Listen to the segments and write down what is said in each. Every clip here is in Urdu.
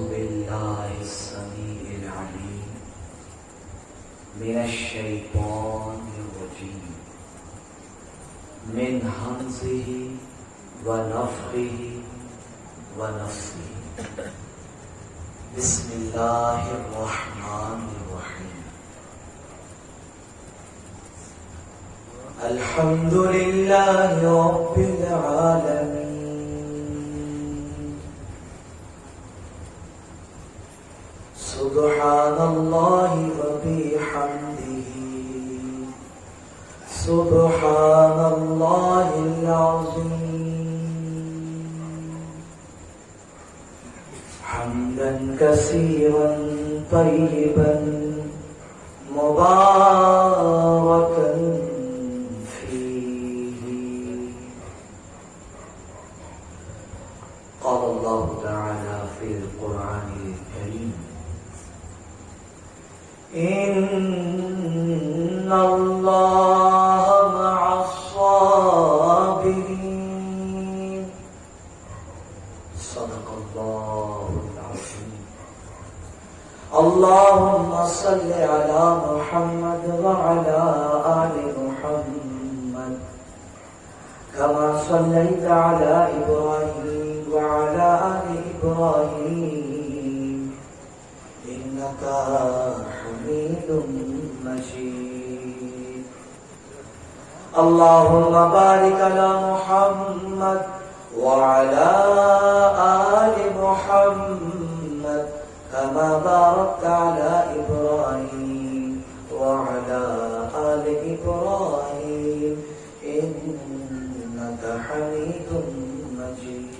بالله السميع العليم من الشيطان الرجيم من همزه ونفخه ونفثه بسم الله الرحمن الرحيم الحمد لله رب العالمين سبحان الله وبحمده سبحان الله العظيم حمدا كثيرا طيبا مباركا فيه قال الله تعالى في القرآن الكريم إن الله مع الصابرين صدق الله العظيم اللهم صل على محمد وعلى آل محمد كما صليت على إبراهيم وعلى آل إبراهيم إنك حميد مجيد اللهم بارك على محمد وعلى آل محمد كما باركت على إبراهيم وعلى آل إبراهيم إنك حميد مجيد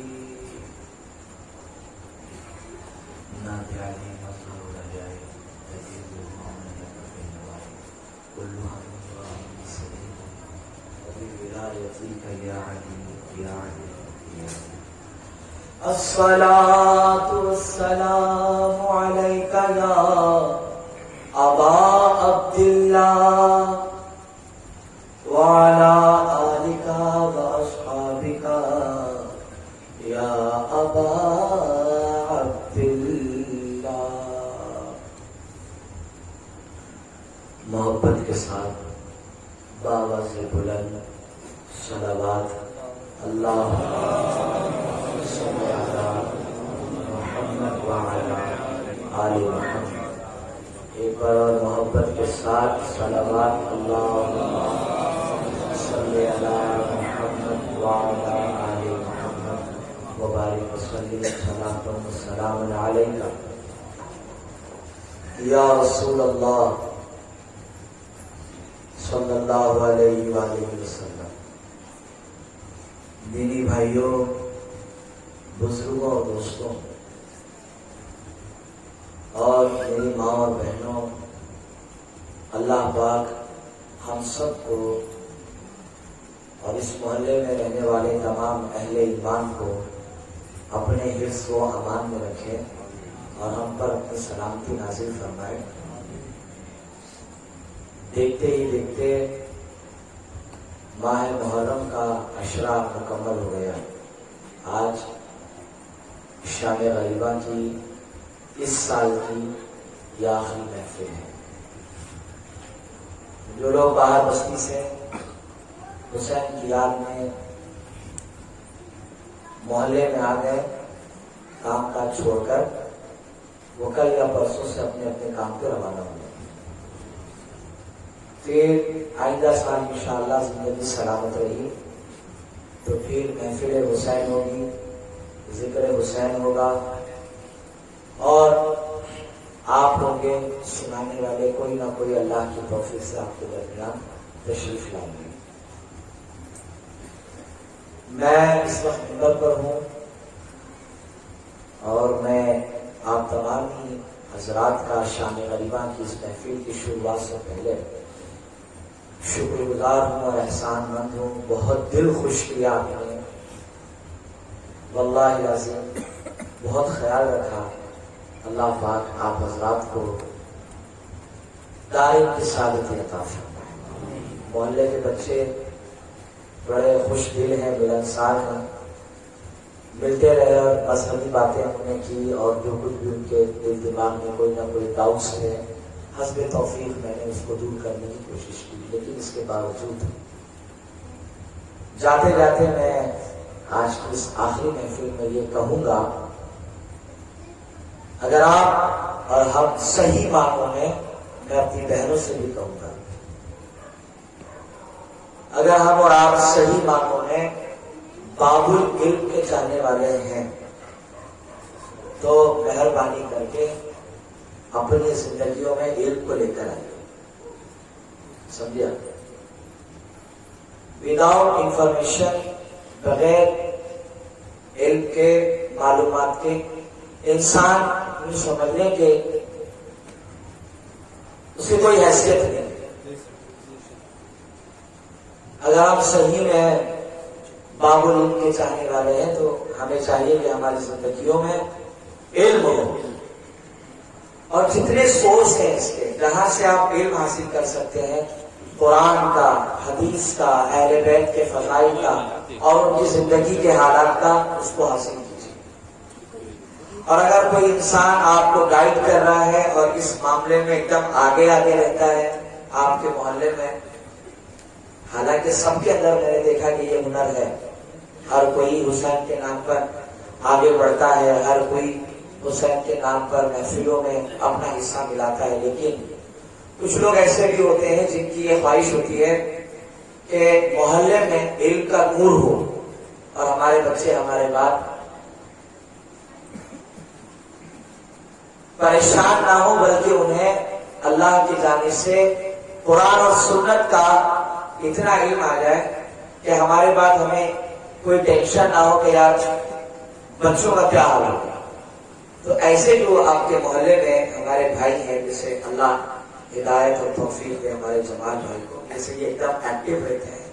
نادي عليه مصر رجائي تجيب المؤمن في النوائي كلها من الله سليم وبولايتك يا علي يا علي يا علي الصلاة والسلام عليك يا أبا عبد الله وعلى آلك وأصحابك يا أبا عبد الله محبت کے ساتھ بابا سے بلند صلوات اللہ محمد وعلی آل محمد ایک بار اور محبت کے ساتھ صلوات اللہ صلی علی محمد وعلی آل محمد وبارک وسلم صلاۃ و سلام علیک یا رسول اللہ صلی اللہ علیہ وآلہ وسلم۔ دینی بھائیوں، بزرگوں اور دوستوں اور میری ماں اور بہنوں، اللہ پاک ہم سب کو اور اس محلے میں رہنے والے تمام اہل ایمان کو اپنے حفظ و امان میں رکھے اور ہم پر اپنی سلامتی نازل فرمائے۔ دیکھتے ہی دیکھتے ماہ محرم کا عشرہ مکمل ہو گیا۔ آج شام غریبہ کی اس سال کی یہ آخری محفل ہے۔ جو لوگ باہر بستی سے حسین کی یاد میں محلے میں آ گئے، کام کاج چھوڑ کر وہ کل یا پرسوں سے اپنے اپنے کام پہ روانہ ہو گئے۔ پھر آئندہ سال انشاءاللہ زندگی سلامت رہی تو پھر محفل حسین ہوگی، ذکر حسین ہوگا اور آپ ہوں گے سنانے والے، کوئی نہ کوئی اللہ کی توفیق سے آپ کے درمیان تشریف لائیں گے۔ میں اس وقت منبر پر ہوں اور میں آپ تمام ہی حضرات کا شام غریبہ کی اس محفل کی شروعات سے پہلے شکر گزار ہوں اور احسان مند ہوں۔ بہت دل خوش کیا آپ نے، واللہ العظیم بہت خیال رکھا۔ اللہ پاک آپ حضرات کو دائم کی سعادت عطا فرمائے۔ محلے کے بچے بڑے خوش دل ہیں، ملنسار ہیں، ملتے رہے اور مذہبی باتیں ہم نے کی، اور جو کچھ بھی ان کے دل دماغ میں کوئی نہ کوئی ڈاؤٹس تھے، حسب توفیق میں نے اس کو دور کرنے کی کوشش کی. لیکن اس کے باوجود جاتے جاتے میں آج کی اس آخری محفل میں یہ کہوں گا، اگر آپ اور ہم صحیح معنوں میں اپنی بہنوں سے بھی کہوں گا، اگر ہم اور آپ صحیح معنوں میں باب العلم کے چاہنے والے ہیں تو مہربانی کر کے اپنی زندگیوں میں علم کو لے کر آئیے. سمجھے؟ وداؤٹ انفارمیشن، بغیر علم کے، معلومات کے، انسان سمجھنے کے اس کی کوئی حیثیت نہیں. اگر ہم صحیح میں باب العلم کے چاہنے والے ہیں تو ہمیں چاہیے کہ ہماری زندگیوں میں علم ہو، اور جتنے سورس ہیں اس کے جہاں سے آپ علم حاصل کر سکتے ہیں، قرآن کا، حدیث کا، اہل بیت کے فضائل کا اور ان کی زندگی کے حالات کا، اس کو حاصل کیجیے. اور اگر کوئی انسان آپ کو گائیڈ کر رہا ہے اور اس معاملے میں ایک دم آگے رہتا ہے آپ کے محلے میں، حالانکہ سب کے اندر میں نے دیکھا کہ یہ ہنر ہے، ہر کوئی حسین کے نام پر آگے بڑھتا ہے، ہر کوئی حسین کے نام پر محفلوں میں اپنا حصہ ملاتا ہے، لیکن کچھ لوگ ایسے بھی ہوتے ہیں جن کی یہ خواہش ہوتی ہے کہ محلے میں علم کا نور ہو اور ہمارے بچے ہمارے بعد پریشان نہ ہو، بلکہ انہیں اللہ کی جانب سے قرآن اور سنت کا اتنا علم آ جائے کہ ہمارے بعد ہمیں کوئی ٹینشن نہ ہو کہ یار بچوں کا کیا حال ہوگا. تو ایسے جو آپ کے محلے میں ہمارے بھائی ہیں، جیسے اللہ ہدایت اور توفیق دے ہمارے جمال بھائی کو، جیسے یہ ایک دم ایکٹیو رہتے ہیں،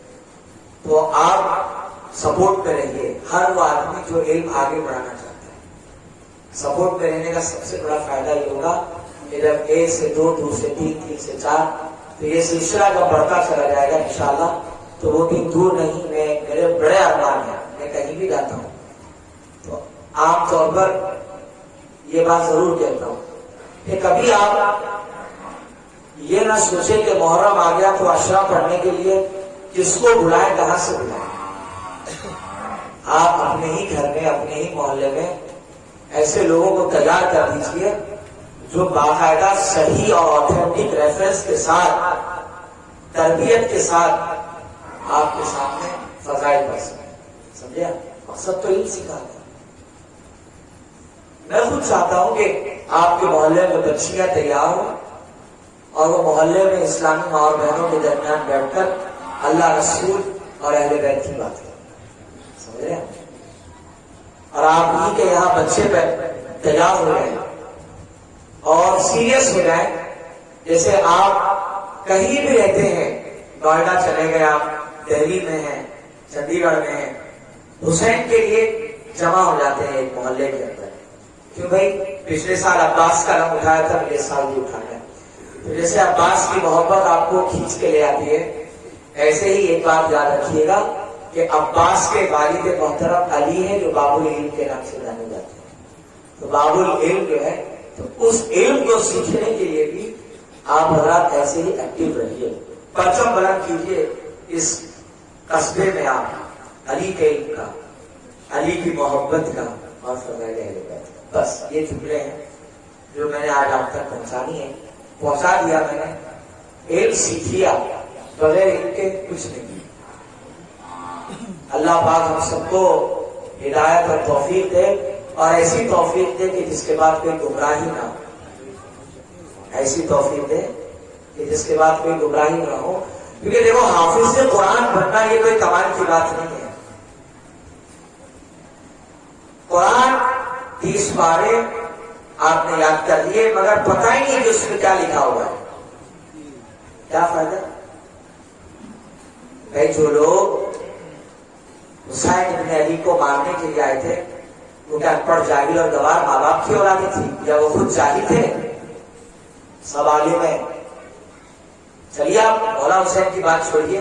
تو آپ سپورٹ پہ رہیے. ہر وہ آدمی جو علم آگے بڑھانا چاہتا ہے، سپورٹ پہ رہنے کا سب سے بڑا فائدہ یہ ہوگا کہ جب 1 سے 2، 2 سے 3، 3 سے 4، تو یہ سلسلہ جب بڑھتا چلا جائے گا انشاءاللہ، تو وہ دن دور نہیں. میرے بڑے ارمان ہیں، میں کہیں بھی جاتا ہوں تو عام طور پر یہ بات ضرور کہتا ہوں کہ کبھی آپ یہ نہ سوچیں کہ محرم آ گیا تو عشرہ پڑھنے کے لیے کس کو بلائیں، کہاں سے بلائیں. آپ اپنے ہی گھر میں، اپنے ہی محلے میں ایسے لوگوں کو تیار کر دیجیے جو باقاعدہ صحیح اور آتھینٹک ریفرنس کے ساتھ، تربیت کے ساتھ آپ کے سامنے فضائل پڑھ سکیں. سمجھے؟ مقصد تو یہی سکھاتا ہے. میں خود چاہتا ہوں کہ آپ کے محلے میں بچیاں تیار ہوں اور وہ محلے میں اسلامی ماں اور بہنوں کے درمیان بیٹھ کر اللہ، رسول اور اہل بیت کی بات کریں. سمجھ رہے ہیں؟ اور آپ ہی کے یہاں بچے تیار ہو جائیں اور سیریس ہو جائیں. جیسے آپ کہیں بھی رہتے ہیں، نوئیڈا چلے گئے، آپ دہلی میں ہیں، چنڈی گڑھ میں ہیں، حسین کے لیے جمع ہو جاتے ہیں ایک محلے کے اندر. کیوں بھائی؟ پچھلے سال عباس کا نام اٹھایا تھا، اگلے سال بھی اٹھانا ہے. تو جیسے عباس کی محبت آپ کو کھینچ کے لے آتی ہے، ایسے ہی ایک بات یاد رکھیے گا کہ عباس کے والد محترم علی ہیں جو باب العلم کے نام سے جانے جاتے ہیں. تو باب العلم جو ہے، تو اس علم کو سیکھنے کے لیے بھی آپ حضرات ایسے ہی ایکٹیو رہیے. پرچم بلند کیجیے اس قصبے میں آپ علی کے علم کا، علی کی محبت کا اور فضائل اہل بیت کا. بس یہ جملے ہیں جو میں نے آج آپ تک پہنچا دیا. میں نے علم سیکھیا، بغیر علم کے کچھ نہیں. اللہ پاک ہم سب کو ہدایت اور توفیق دے، اور ایسی توفیق دے کہ جس کے بعد کوئی گمراہی نہ ہو. ایسی توفیق دے کہ جس کے بعد کوئی گمراہی نہ ہو. کیونکہ دیکھو، حافظ قرآن بننا یہ کوئی کمال کی بات نہیں ہے. قرآن 30 پارے آپ نے یاد کر لیے، مگر پتہ ہی نہیں کہ اس میں کیا لکھا ہوا ہے. کیا فائدہ بھائی؟ جو لوگ حسین ابن علی کو مارنے کے لیے آئے تھے، وہ کیا ان پڑھ، جاہل اور گوار ماں باپ کی اولادیں تھی، یا وہ خود جاہل تھے؟ سب عالم ہیں. چلیے آپ مولا حسین کی بات چھوڑیے.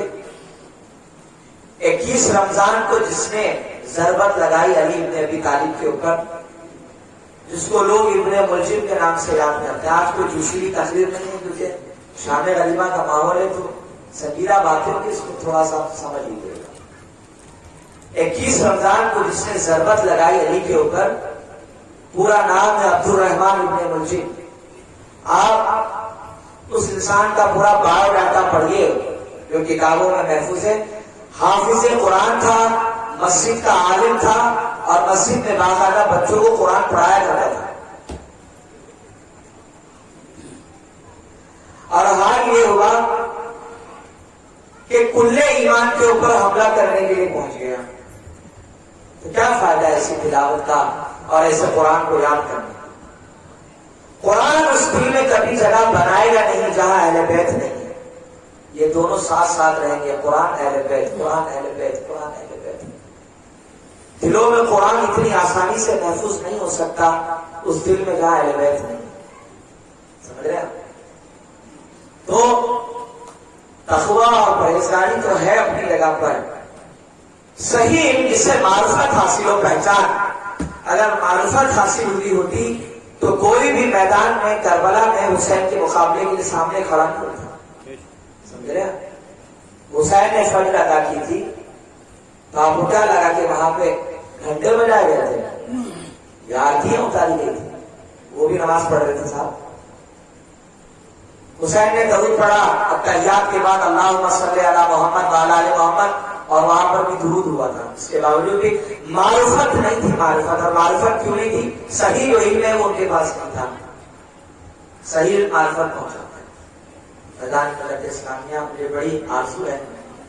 21 رمضان کو جس نے ضربت لگائی علی ابن ابی طالب کے اوپر، جس کو لوگ ابن ملجم کے نام سے یاد کرتے ہیں. آج کوئی جوشیلی تقریر نہیں ہے کیونکہ شام غریبہ کا ماحول ہے، تو سنجیدہ باتیں کہ اس کو تھوڑا سا سمجھ لیجیے گا. 21 رمضان کو جس نے ضربت لگائی علی کے اوپر، پورا نام ہے عبد الرحمن ابن ملجم. آپ اس انسان کا پورا بایو ڈاٹا پڑھیے جو کتابوں میں محفوظ ہے. حافظ قرآن تھا، مسجد کا عالم تھا، اور مسجد میں باقاعدہ بچوں کو قرآن پڑھایا جاتا تھا. اور حال یہ ہوا کہ کل ایمان کے اوپر حملہ کرنے کے لیے پہنچ گیا. تو کیا فائدہ ایسی تلاوت کا اور ایسے قرآن کو یاد کرنے؟ قرآن اس دل میں کبھی جگہ بنائے گا نہیں جہاں اہل بیت نہیں ہے. یہ دونوں ساتھ ساتھ رہیں گے، قرآن اہل بیت، قرآن اہل بیت، قرآن اہل بیت. دلوں میں قرآن اتنی آسانی سے محفوظ نہیں ہو سکتا اس دل میں جہاں اہل بیت نہیں. سمجھ رہے ہیں؟ تو تقویٰ اور پرہیزگاری تو ہے اپنی جگہ پر. صحیح علم جس سے معرفت حاصل ہو، پہچان، اگر معرفت حاصل ہوئی ہوتی تو کوئی بھی میدان میں کربلا میں حسین کے مقابلے کے لیے سامنے کھڑا نہیں ہوتا. سمجھ رہے ہیں؟ حسین نے فجر ادا کی تھی تو آپ کو کیا لگا کہ وہاں پہ گھنٹے بجائے گئے تھے یا آرتیاں اتاری گئی تھی؟ وہ بھی نماز پڑھ رہے تھے صاحب. حسین نے درود پڑھا التحیات کے بعد اللہم صلی علی محمد وعلی آل محمد، اور وہاں پر بھی درود ہوا تھا. اس کے باوجود بھی معرفت نہیں تھی. معرفت، اور معرفت کیوں نہیں تھی؟ صحیح جو علم ہے وہ ان کے پاس نہیں تھا. صحیح معرفت پہنچا. میدان ملت اسلامیہ مجھے بڑی آرزو ہے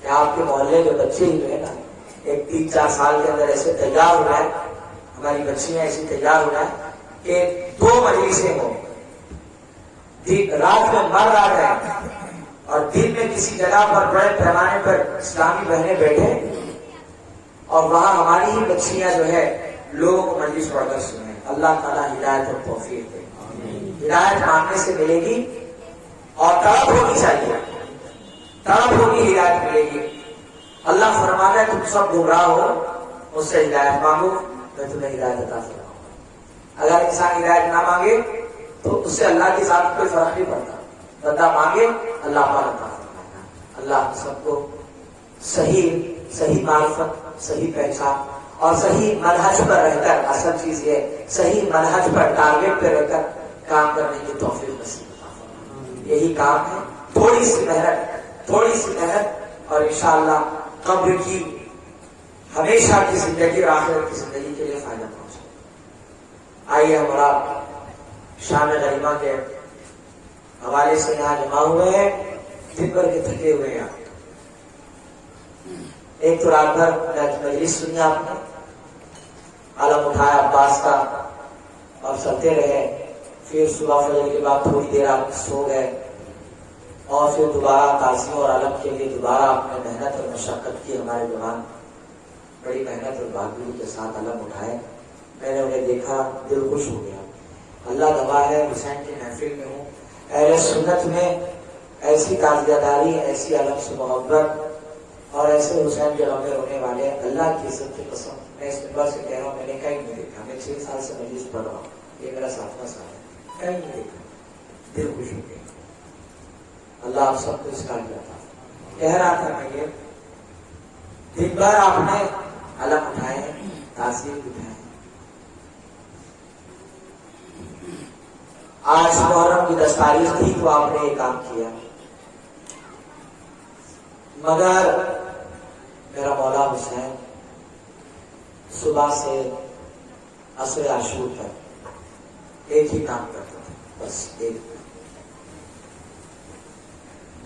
کہ آپ کے محلے کے بچے ہی جو ہے نا ایک 3-4 سال کے اندر ایسے تیار ہو رہا ہے، ہماری بچیاں ایسی تیار ہو رہا ہے کہ 2 مجلسیں ہوں، رات میں مر رہا ہے اور دن میں کسی جگہ پر بڑے پیمانے پر اسلامی بہنیں بیٹھے اور وہاں ہماری ہی بچیاں جو ہے لوگوں کو مجلس پڑھ کر سنیں. اللہ تعالیٰ ہدایت اور توفیق دے. ہدایت مانگنے سے ملے گی اور طلب ہونی چاہیے، طلب ہوگی ہدایت ملے گی. اللہ فرماتا ہے تم سب گمراہ ہو، مجھ سے ہدایت مانگو میں تمہیں ہدایت عطا فرماؤں گا. اگر انسان ہدایت نہ مانگے تو اس سے اللہ کی ذات کوئی فرق نہیں پڑتا. بندہ مانگے اللہ پاک عطا فرمائے گا. اللہ سب کو صحیح معرفت، صحیح پہچان اور صحیح منہج پر رہ کر، اصل چیز یہ صحیح منہج پر ٹارگیٹ پہ رہ کر کام کرنے کی توفیق نصیب عطا فرمائے. یہی کام ہے. تھوڑی سی محنت اور انشاءاللہ قبر کی ہمیشہ کی زندگی اور آخرت کی زندگی کے لیے فائدہ پہنچے. آئیے ہمارا شام غریبہ کے حوالے سے یہاں جمع ہوئے ہیں، دن بھر کے تھکے ہوئے ہیں. ایک تو رات بھر مجلس سنی آپ نے، علم اٹھایا عباس کا اور چلتے رہے. پھر صبح فجر کے بعد تھوڑی دیر آپ سو گئے اور پھر دوبارہ تعزیوں اور علم کے لیے دوبارہ آپ نے محنت اور مشقت کی. ہمارے جوان بڑی محنت اور بہادری کے ساتھ علم اٹھائے. میں نے انہیں دیکھا، دل خوش ہو گیا. اللہ گواہ ہے، حسین کی محفل میں ہوں. اہل سنت میں ایسی تعزیہ داری، ایسی علم سے محبت اور ایسے حسین کے غم میں رونے والے، اللہ کی عزت کی قسم میں اس منبر سے کہہ رہا ہوں، میں نے کہیں نہیں دیکھا. میں 6 سال سے مجلس پڑھ رہا ہوں، یہ میرا 7واں سال ہے، کہیں نہیں دیکھا. دل خوش ہو گیا. اللہ آپ سب کو اس کا کیا تھا. کہہ رہا تھا میں یہ دن بھر آپ نے علم اٹھائے ہیں، تعزیے اٹھائے. آج محرم کی 10 تاریخ تھی تو آپ نے یہ کام کیا. مگر میرا مولا حسین صبح سے عصر عاشور تک ایک ہی کام کرتا تھا، بس ایک.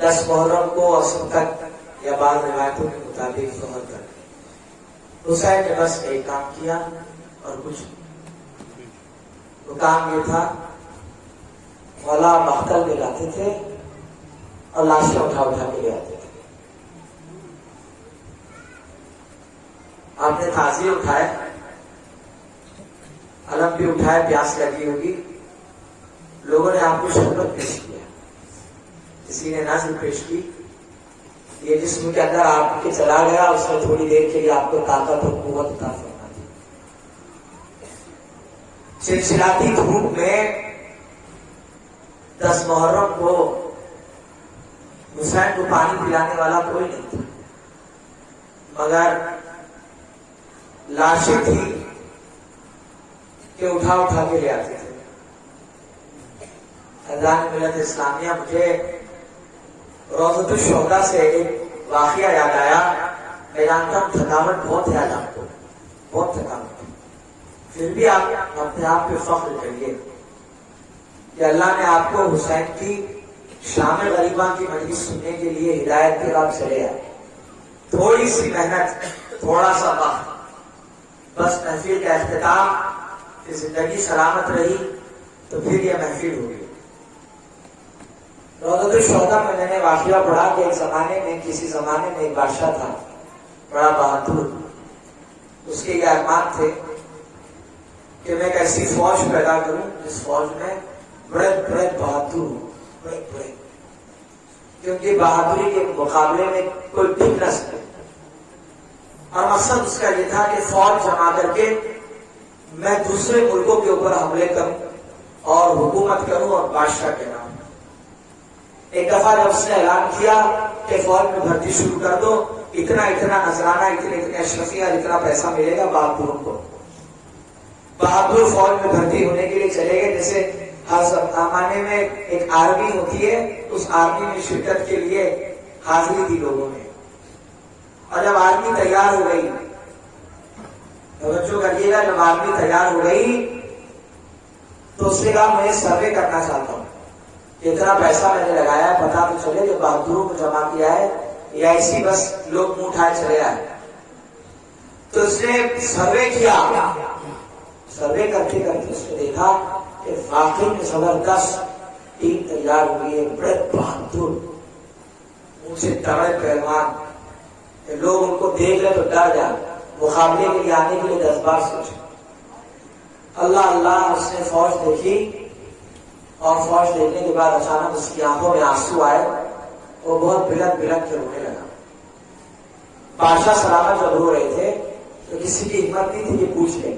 10 محرم کو عصر تک یا بعض روایتوں کے مطابق ظہر تک حسین نے بس ایک کام کیا اور کچھ. وہ کام یہ تھا، مولا مقتل میں جاتے تھے اور لاشیں اٹھا کے لے آتے تھے. آپ نے تعزیے اٹھائے، علم بھی اٹھائے، پیاس لگی ہوگی، لوگوں نے آپ کو شربت پیش کیا، کسی نے نظر پیش کی یہ جسم کے اندر آپ کے چلا گیا، اس نے تھوڑی دیر کے لیے آپ کو طاقت اور قوت عطا فرما دی۔ چلچلاتی دھوپ میں 10 محرم کو حسین کو پانی پلانے والا کوئی نہیں تھا، مگر لاشیں تھی کہ اٹھا اٹھا کے لے آتے تھے۔ خزان ملت اسلامیہ، مجھے روضۃ الشہداء سے ایک واقعہ یاد آیا۔ میں جانتا ہوں تھکاوٹ بہت ہے آج آپ کو، بہت تھکاوٹ ہے، پھر بھی آپ اپنے آپ پہ فخر کریے کہ اللہ نے آپ کو حسین کی شام غریبہ کی مجلس سننے کے لیے ہدایت کے بعد چلے آئے۔ تھوڑی سی محنت، تھوڑا سا وقت، بس محفل کا اختتام، کہ زندگی سلامت رہی تو پھر یہ محفل ہوگی۔ روضۃ الشہداء میں میں نے واقعہ پڑھا کہ ایک زمانے میں، کسی زمانے میں ایک بادشاہ تھا بڑا بہادر۔ اس کے یہ ارمان تھے کہ میں ایک ایسی فوج پیدا کروں جس فوج میں بڑے بڑے بہادر ہوں، بڑے بڑے، کیونکہ بہادری کے مقابلے میں کوئی ٹک نہ سکے۔ اور مقصد اس کا یہ تھا کہ فوج جمع کر کے میں دوسرے ملکوں کے اوپر حملے کروں اور حکومت کروں اور بادشاہ کے نام۔ ایک دفعہ جب اس نے اعلان کیا کہ فوج میں بھرتی شروع کر دو، اتنا اتنا نذرانہ، اتنے اتنے اشرفیہ، اتنا پیسہ ملے گا بہادروں کو۔ بہادر فوج میں بھرتی ہونے کے لیے چلے گئے۔ جیسے ہر زمانے میں ایک آرمی ہوتی ہے، اس آرمی میں شرکت کے لیے حاضری دی لوگوں نے۔ اور جب آرمی تیار ہو گئی، توجہ کریے گا، جب آرمی تیار ہو گئی تو اس نے کہا میں سروے کرنا چاہتا ہوں، اتنا پیسہ میں نے لگایا ہے، پتا تو چلے جو بہادروں کو جمع کیا ہے یا ایسی بس لوگ منہ اٹھائے چلے آئے۔ تو اس نے سروے کیا، سروے کرتے کرتے اس نے دیکھا کہ واقعی میں زبردست ٹیم تیار ہوئی ہے، بڑے بہادر، اونچے تگڑے پہلوان، لوگ ان کو دیکھ لیں تو ڈر جائیں، مقابلے کے لیے آنے کے لیے 10 بار سوچے۔ اللہ اللہ، اس نے فوج دیکھی اور فوج دیکھنے کے بعد اچانک اس کی آنکھوں میں آنسو آئے، وہ بہت بلک بلک کے رونے لگا۔ بادشاہ سلامت جب رو رہے تھے تو کسی کی ہمت نہیں تھی کہ پوچھ لیں۔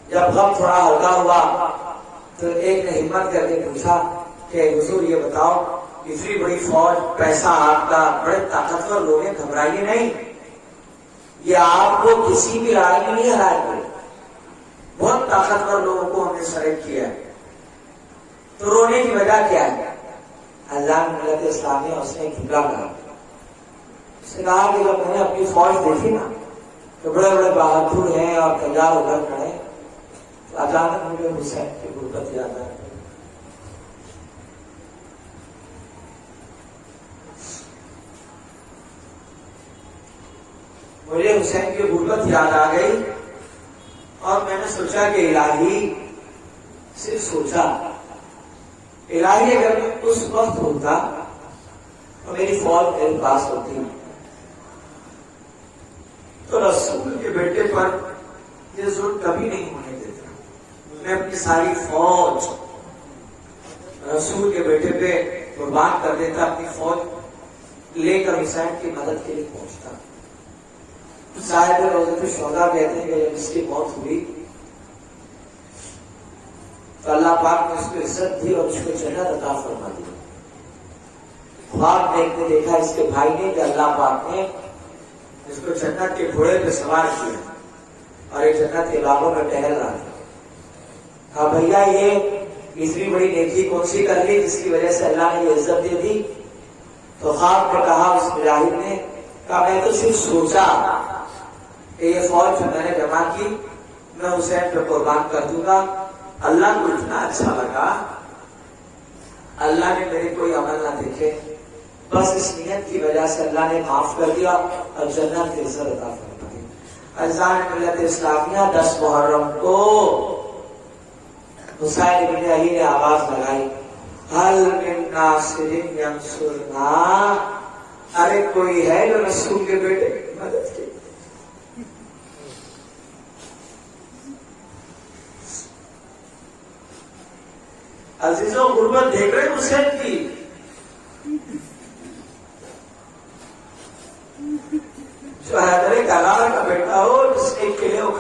جب غم تھوڑا ہلکا ہوا تو ایک نے ہمت کر کے پوچھا کہ حضور یہ بتاؤ، اتنی بڑی فوج، پیسہ آپ کا، بڑے طاقتور لوگ ہیں، گھبرائیے نہیں، یہ آپ کو کسی بھی لڑائی میں نہیں ہرائے گے، بہت طاقتور لوگوں کو ہم نے سلیکٹ کیا ہے، تو رونے کی وجہ کیا ہے؟ اللہ ملت اسلامیہ، اس نے جملہ کہا، اس نے کہا کہ جب میں نے اپنی فوج دیکھی نا تو بڑے بڑے بہادر ہیں اور تیار ہو کر کھڑے، تو اچانک مجھے حسین کی غربت یاد آئی۔ مجھے حسین کی غربت یاد آ گئی اور میں نے سوچا کہ الہی، صرف سوچا، الہی اگر میں اس وقت ہوتا تو میری فوج میرے پاس ہوتی تو رسول کے بیٹے پر یہ ظلم کبھی نہیں ہونے دیتا، میں اپنی ساری فوج رسول کے بیٹے پہ قربان کر دیتا، اپنی فوج لے کر حسین کی مدد کے لیے پہنچتا۔ صاحب روضۃ الشہداء کہتے ہیں کہ جب اس کی موت ہوئی تو اللہ پاک نے اس کو عزت دی اور اس کو جنت عطا فرما دی۔ خواب دیکھتے دیکھا اس کے بھائی نے کہ اللہ پاک نے اس کو جنت کے گھوڑے پہ سوار کیا اور ایک جنت کے باغوں میں ٹہل رہا تھا۔ کہا بھیا یہ اتنی بڑی نیکی کون سی کر لی جس کی وجہ سے اللہ نے یہ عزت دے دی؟ تو خواب میں کہا اس مجاہد نے، کہا میں تو صرف سوچا کہ یہ فوج جو میں نے جمع کی میں حسین پہ قربان کر دوں گا، اللہ کو اتنا اچھا لگا، اللہ نے میرے کوئی عمل نہ دیکھے، بس اس نیت کی وجہ سے اللہ نے معاف کر دیا اور جنت کی عزت عطا فرما دی۔ اذان ملت اسلامیہ 10 محرم کو حسین بن علی نے آواز لگائی، حل من ناصر ینصرنا، ارے کوئی ہے جو رسول کے بیٹے کی مدد کی؟ عزیزوں، غربت دیکھ رہے حسین کی،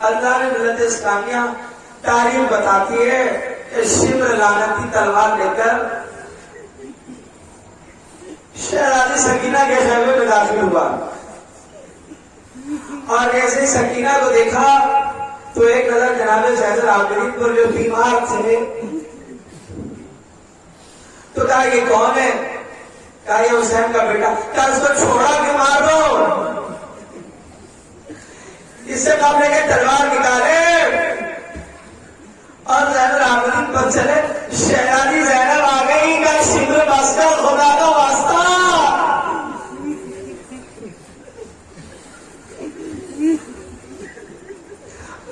اللہ نے ملت اسلامیہ تاریخ بتاتی ہے کہ شمر لعنتی تلوار لے کر شہزادی سکینہ کے خیمے میں داخل ہوا، اور جیسے ہی سکینہ کو دیکھا تو ایک نظر جناب شہزادہ عابدین پر جو بیمار تھے تو کہا یہ کون ہے؟ کہا یہ حسین کا بیٹا۔ کہا اس کو چھوڑا کیوں مارو؟ اس سے قبل کے تلوار نکالے اور زینب العابدین پر چلے۔ شہزادی زینب آ گئی، کا شمر بس کر خدا کا واسطہ۔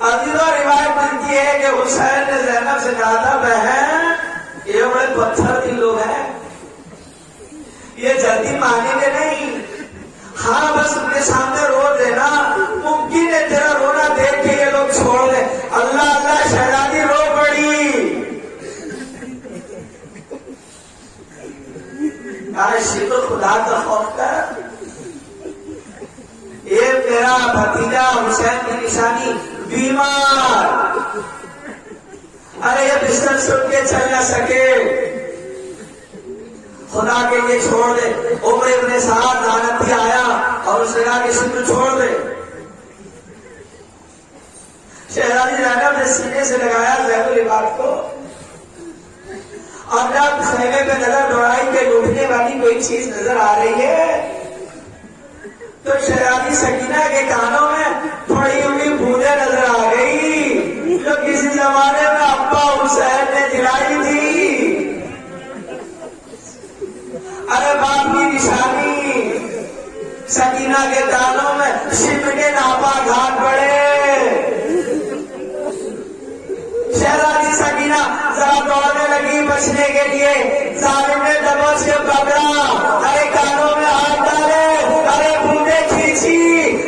عزیزوں روایت ملتی ہے کہ حسین نے زینب سے کہا تھا بہن یہ بڑے پتھر دل لوگ ہیں، یہ جلدی مانیں گے نہیں، ہاں بس ان کے سامنے رو دینا، ممکن ہے تیرا رونا دیکھ کے یہ لوگ چھوڑ دیں۔ اللہ اللہ شہزادی رو پڑی۔ شکر خدا کا خوف کر، یہ میرا بھتیجا حسین کی نشانی بیمار، ارے یہ بستر سن کے چل نہ سکے، خدا کے لیے چھوڑ دے۔ عمر ابن سعد لعنتی آیا اور اس نے کہا کہ شکر چھوڑ دے۔ شہزادی زینب نے سینے سے لگایا زینب العباد کو، اور جب خیمے پہ نظر دوڑائی کہ لوٹنے والی کوئی چیز نظر آ رہی ہے تو شہزادی سکینہ کے کانوں میں پڑی ہوئی بوندیں نظر آ گئی جو کسی زمانے میں ابا حسین نے دلائی تھی۔ ارے باپ کی نشانی، سکینہ کے کانوں میں شپ کے ناپا گھاٹ پڑے۔ شہزادی سکینہ ذرا دوڑنے لگی بچنے کے لیے، ظالم نے دبوچ کے پکڑا، ارے کانوں میں ہاتھ ڈالے، ارے بوندیں کھینچی،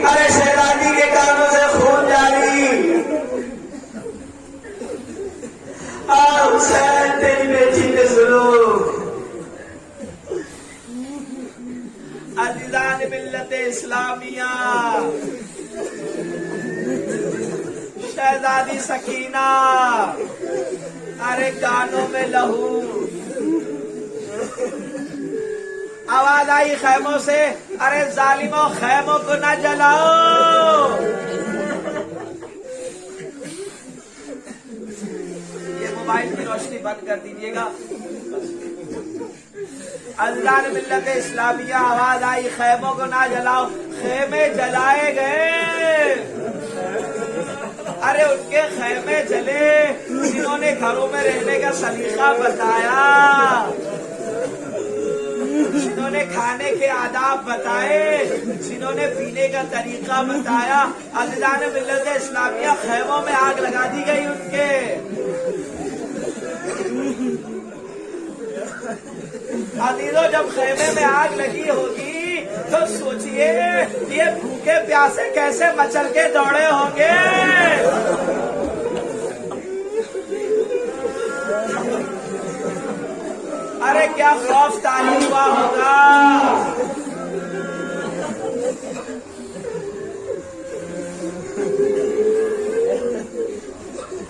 ارے شہزادی کے کانوں سے خون جاری۔ حسین تیری بیٹی پہ ظلم۔ عزیزان ملت اسلامیہ، شہزادی سکینہ ارے کانوں میں لہو، آواز آئی خیموں سے، ارے ظالموں خیموں کو نہ جلاؤ۔ یہ موبائل کی روشنی بند کر دیجیے گا۔ اللہ ملت اسلامیہ، آواز آئی خیموں کو نہ جلاؤ، خیمے جلائے گئے۔ ارے ان کے خیمے جلے جنہوں نے گھروں میں رہنے کا سلیقہ بتایا، جنہوں نے کھانے کے آداب بتائے، جنہوں نے پینے کا طریقہ بتایا۔ عزیزان ملت اسلامیہ، خیموں میں آگ لگا دی گئی ان کے۔ عزیزوں جب خیمے میں آگ لگی ہوگی تو سوچئے یہ بھوکے پیاسے کیسے مچل کے دوڑے ہوں گے۔ ارے کیا خوف طاری ہوا ہوگا۔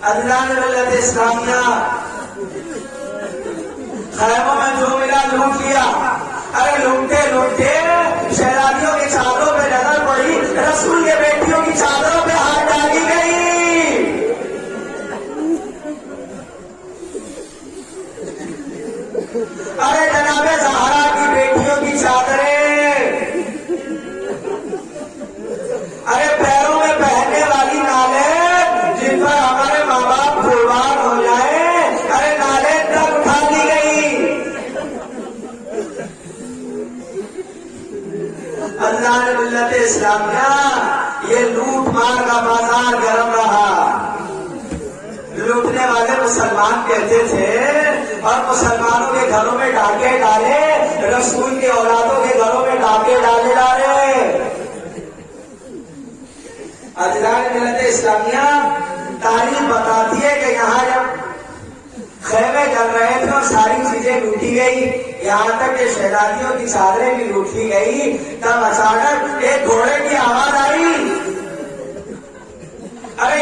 عزیزان ملت اسلامیہ، خیموں میں جو ملا لوٹ لیا۔ ارے لوٹتے لوٹتے شہزادیوں کی چادروں پہ نظر پڑی، رسول کے بیٹیوں کی چادروں پہ ہاتھ ڈالی گئی۔ ارے جناب زہرا کی بیٹیوں کی چادریں، ارے پیروں میں پہننے والی نالیں جن پر ہمارے ماں باپ قربان ہو جائیں، ارے نالیں تک اٹھا دی گئی۔ اللہ نے ملت اسلامیہ، یہ لوٹ مار کا بازار گرم رہا۔ لوٹنے والے مسلمان کہتے تھے اور مسلمانوں کے گھروں میں ڈاکے ڈالے، رسول کے اولادوں کے گھروں میں ڈاکے ڈالے ڈالے۔ عزیزان ملت اسلامیہ، تاریخ بتاتی ہے کہ یہاں جب خیمے جل رہے تھے اور ساری چیزیں لوٹی گئی، یہاں تک کہ شہزادیوں کی چادریں بھی لوٹ لی گئی، تب اچانک ایک گھوڑے کی آواز آئی۔ ارے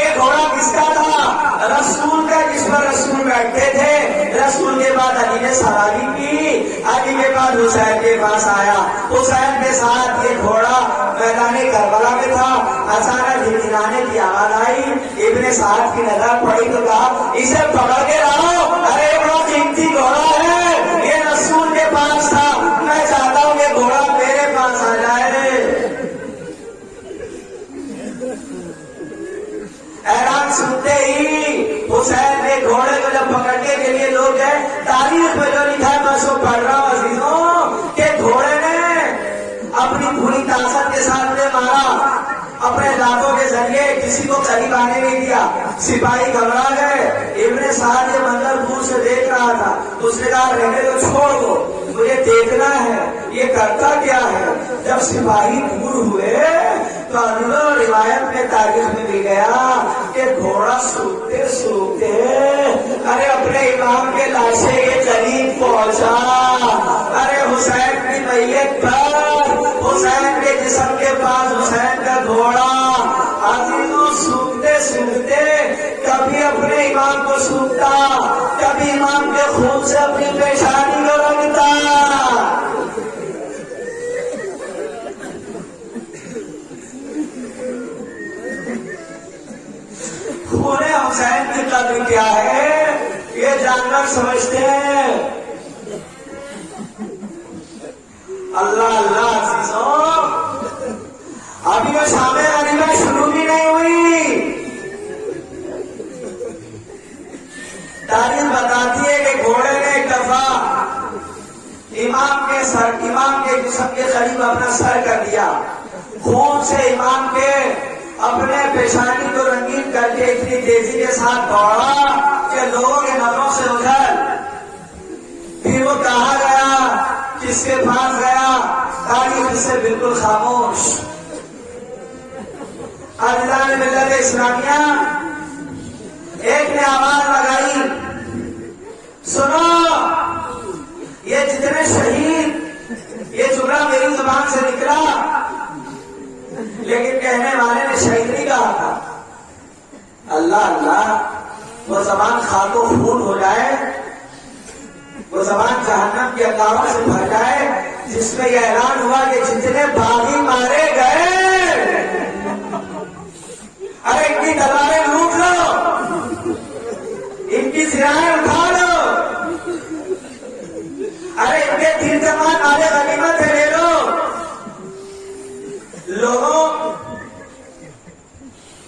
بیٹھتے تھے. رسول کے بعد علی نے سواری کی. علی کے بعد حسین کے پاس آیا. حسین کے ساتھ یہ گھوڑا میدان کربلا میں تھا. اچانک جھنجھنانے کی آواز آئی. ابن سعد کی نظر پڑی تو کہا اسے پکڑ کے لاؤ. ارے بڑا قیمتی گھوڑا ہے, یہ رسول کے پاس تھا. میں چاہتا ہوں کہ گھوڑا میرے پاس آ جائے. اعلان سنتے ہی حسین نے گھوڑے کو جب پکڑنے کے لیے لوگ گئے, تاریخ میں جو لکھا ہے میں اس کو پڑھ رہا ہوں عزیزوں, کہ گھوڑے نے اپنی پوری طاقت کے ساتھ نے مارا. اپنے دانتوں کے ذریعے کسی کو قریب آنے نہیں دیا. سپاہی گھبرا گئے. ابن سعد یہ منظر دور سے دیکھ رہا تھا. اس نے کہا رہنے کو چھوڑ دو, مجھے دیکھنا ہے یہ کرتا کیا ہے. جب سپاہی دور ہوئے تو روایت میں تاریخ میں بھی گیا کہ گھوڑا سوکھتے سوکھتے ارے اپنے امام کے لاشے کے قریب پہنچا. ارے حسین کی میت پر, حسین کے جسم کے پاس حسین کا گھوڑا. عزیزوں سوکھتے سوکھتے کبھی اپنے امام کو سوکھتا, کبھی امام کے خون سے اپنی پیشانی کو رنگتا. خون حسین کی قدر کیا ہے یہ جانور سمجھتے ہیں. اللہ اللہ عزیزوں, ابھی وہ شام غنیمت شروع بھی نہیں ہوئی. تاریخ بتاتی ہے کہ گھوڑے نے ایک دفعہ امام کے جسم کے قریب اپنا سر کر دیا. خون سے امام کے اپنے پیشانی کو رنگین کر کے اتنی تیزی کے ساتھ دوڑا کہ لوگوں کے نظروں سے اجھل. پھر وہ کہا گیا, کس کے پاس گیا, تاریخ اس سے بالکل خاموش. عزیزان ملت اسلامیہ, ایک نے آواز لگائی, سنو یہ جتنے شہید, یہ جملہ میری زبان سے نکلا لیکن کہنے والے نے شہید نہیں کہا تھا. اللہ اللہ, وہ زبان خاک و خون ہو جائے, وہ زبان جہنم کی اقداموں سے بھر جائے جس میں یہ اعلان ہوا کہ جتنے باغی مارے گئے ارے ان کی تلواریں لوٹ لو, ان کی سرائیں اٹھا لو, ارے ان کے تیر کمان آلے غنیمت ہے لے لو. لوگوں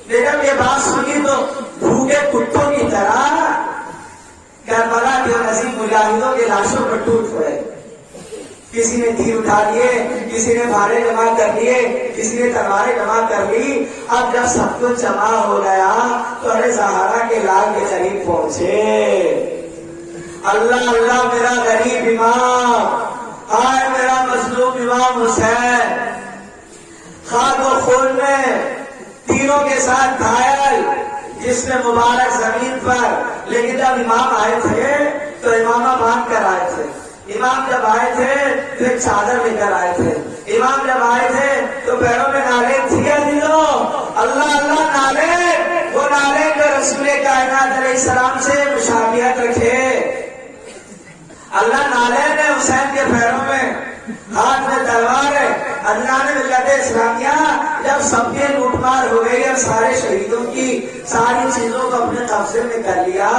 نے جب یہ بات سنی تو بھوکے کتوں کی طرح کربلا کے عظیم مجاہدوں کے لاشوں پر ٹوٹ پڑے. کسی نے تیر اٹھا لیے, کسی نے بھارے جمع کر لیے, کسی نے تلواریں جمع کر لی. اب جب سب کچھ جمع ہو گیا تو ارے زہرا کے لال کے قریب پہنچے. اللہ اللہ میرا غریب امام, ہائے میرا مظلوم امام حسین, خاک و خون میں تیروں کے ساتھ گھائل, جس میں مبارک زمین پر. لیکن جب امام آئے تھے تو امامہ باندھ کر آئے تھے. امام جب آئے تھے تو ایک چادر لے کر آئے تھے. امام جب آئے تھے تو پیروں میں نالین تھی. اللہ اللہ نالین, وہ نالین جو رسول کائنات علیہ السلام سے مشابہت رکھے. اللہ نالین نے حسین کے پیروں میں, ہاتھ میں تلوار ہے. اللہ نے ملت اسلامیہ جب سب کے لوٹ مار ہو گئی اور سارے شہیدوں کی ساری چیزوں کو اپنے قبضے میں کر لیا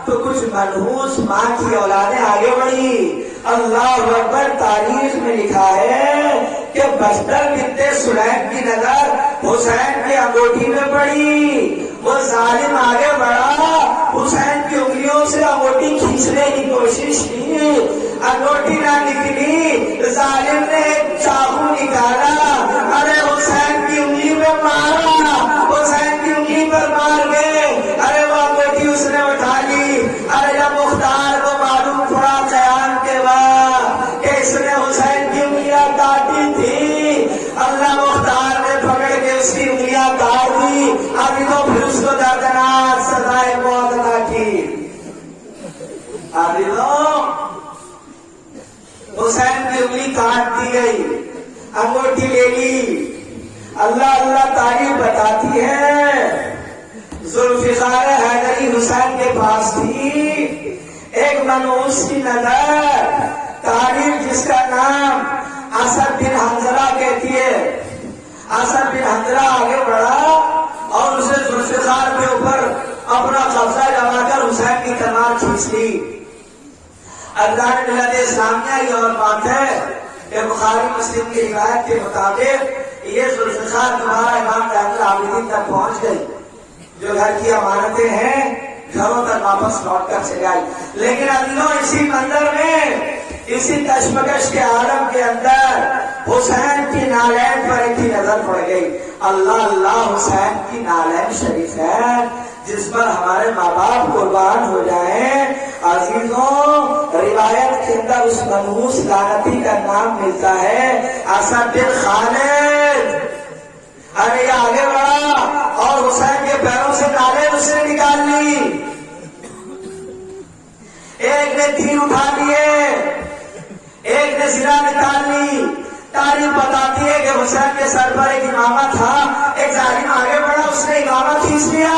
تو کچھ منحوس ماں کی اولادیں آگے بڑھی. اللہ اکبر, تاریخ میں لکھا ہے کہ بستر بنت سلیم کی نظر حسین کی انگوٹھی میں پڑی. وہ ظالم آگے بڑھا, حسین کی انگلیوں سے انگوٹھی کھینچنے کی کوشش کی, انگوٹھی نہ نکلی. ظالم نے ایک چاقو نکالا, ارے حسین کی انگلی میں مارا, حسین کی انگلی پر مار گئے. ارے وہ انگوٹھی اس نے اٹھا لی. ارے جب مختار کو معلوم پڑا قیام کے بعد کہ اس نے حسین کی انگلیاں کاٹی تھی, اللہ مختار نے پکڑ کے اس کی انگلیاں کاٹ دی. ابھی تو پھر اس کو دردناک سزائے موت عطا کی. ابھی تو حسین کی انگلی کاٹ دی گئی, انگوٹھی لے لی. اللہ اللہ تاریخ بتاتی ہے ذوالفقار حیدری حسین کے پاس تھی. ایک منحوس کی نظر تاریخ جس کا نام اسد بن حنظلہ کہتی ہے. اسد بن حنظلہ آگے بڑھا اور اسے ذوالفقار کے اوپر اپنا قبضہ جما کر حسین کی تلوار کھینچ لی. اللہ نے ملت اسلامیہ یہ اور بات ہے کہ بخاری مسلم کی روایت کے مطابق یہ ذوالفقار دوبارہ امام زین العابدین تک پہنچ گئی. جو گھر کی امانتیں ہیں گھروں تک واپس لوٹ کر چلے آئی. لیکن عزیزوں اسی منظر میں اسی کشمکش کے عالم کے اندر حسین کی نالین پر ایک ہی نظر پڑ گئی. اللہ اللہ حسین کی نالین شریف ہے جس پر ہمارے ماں باپ قربان ہو جائیں. عزیزوں روایت کے اندر اس منحوس لعنتی کا نام ملتا ہے اسد بن خالد. ارے یہ آگے بڑھا اور حسین کے پیروں سے نالین اس نے نکال لی. ایک نے تیر اٹھا لیے, ایک نے سرا نکال لی. تاریخ بتاتی ہے کہ حسین کے سر پر ایک امامہ تھا. ایک ظالم آگے بڑھا, اس نے امامہ کھینچ لیا.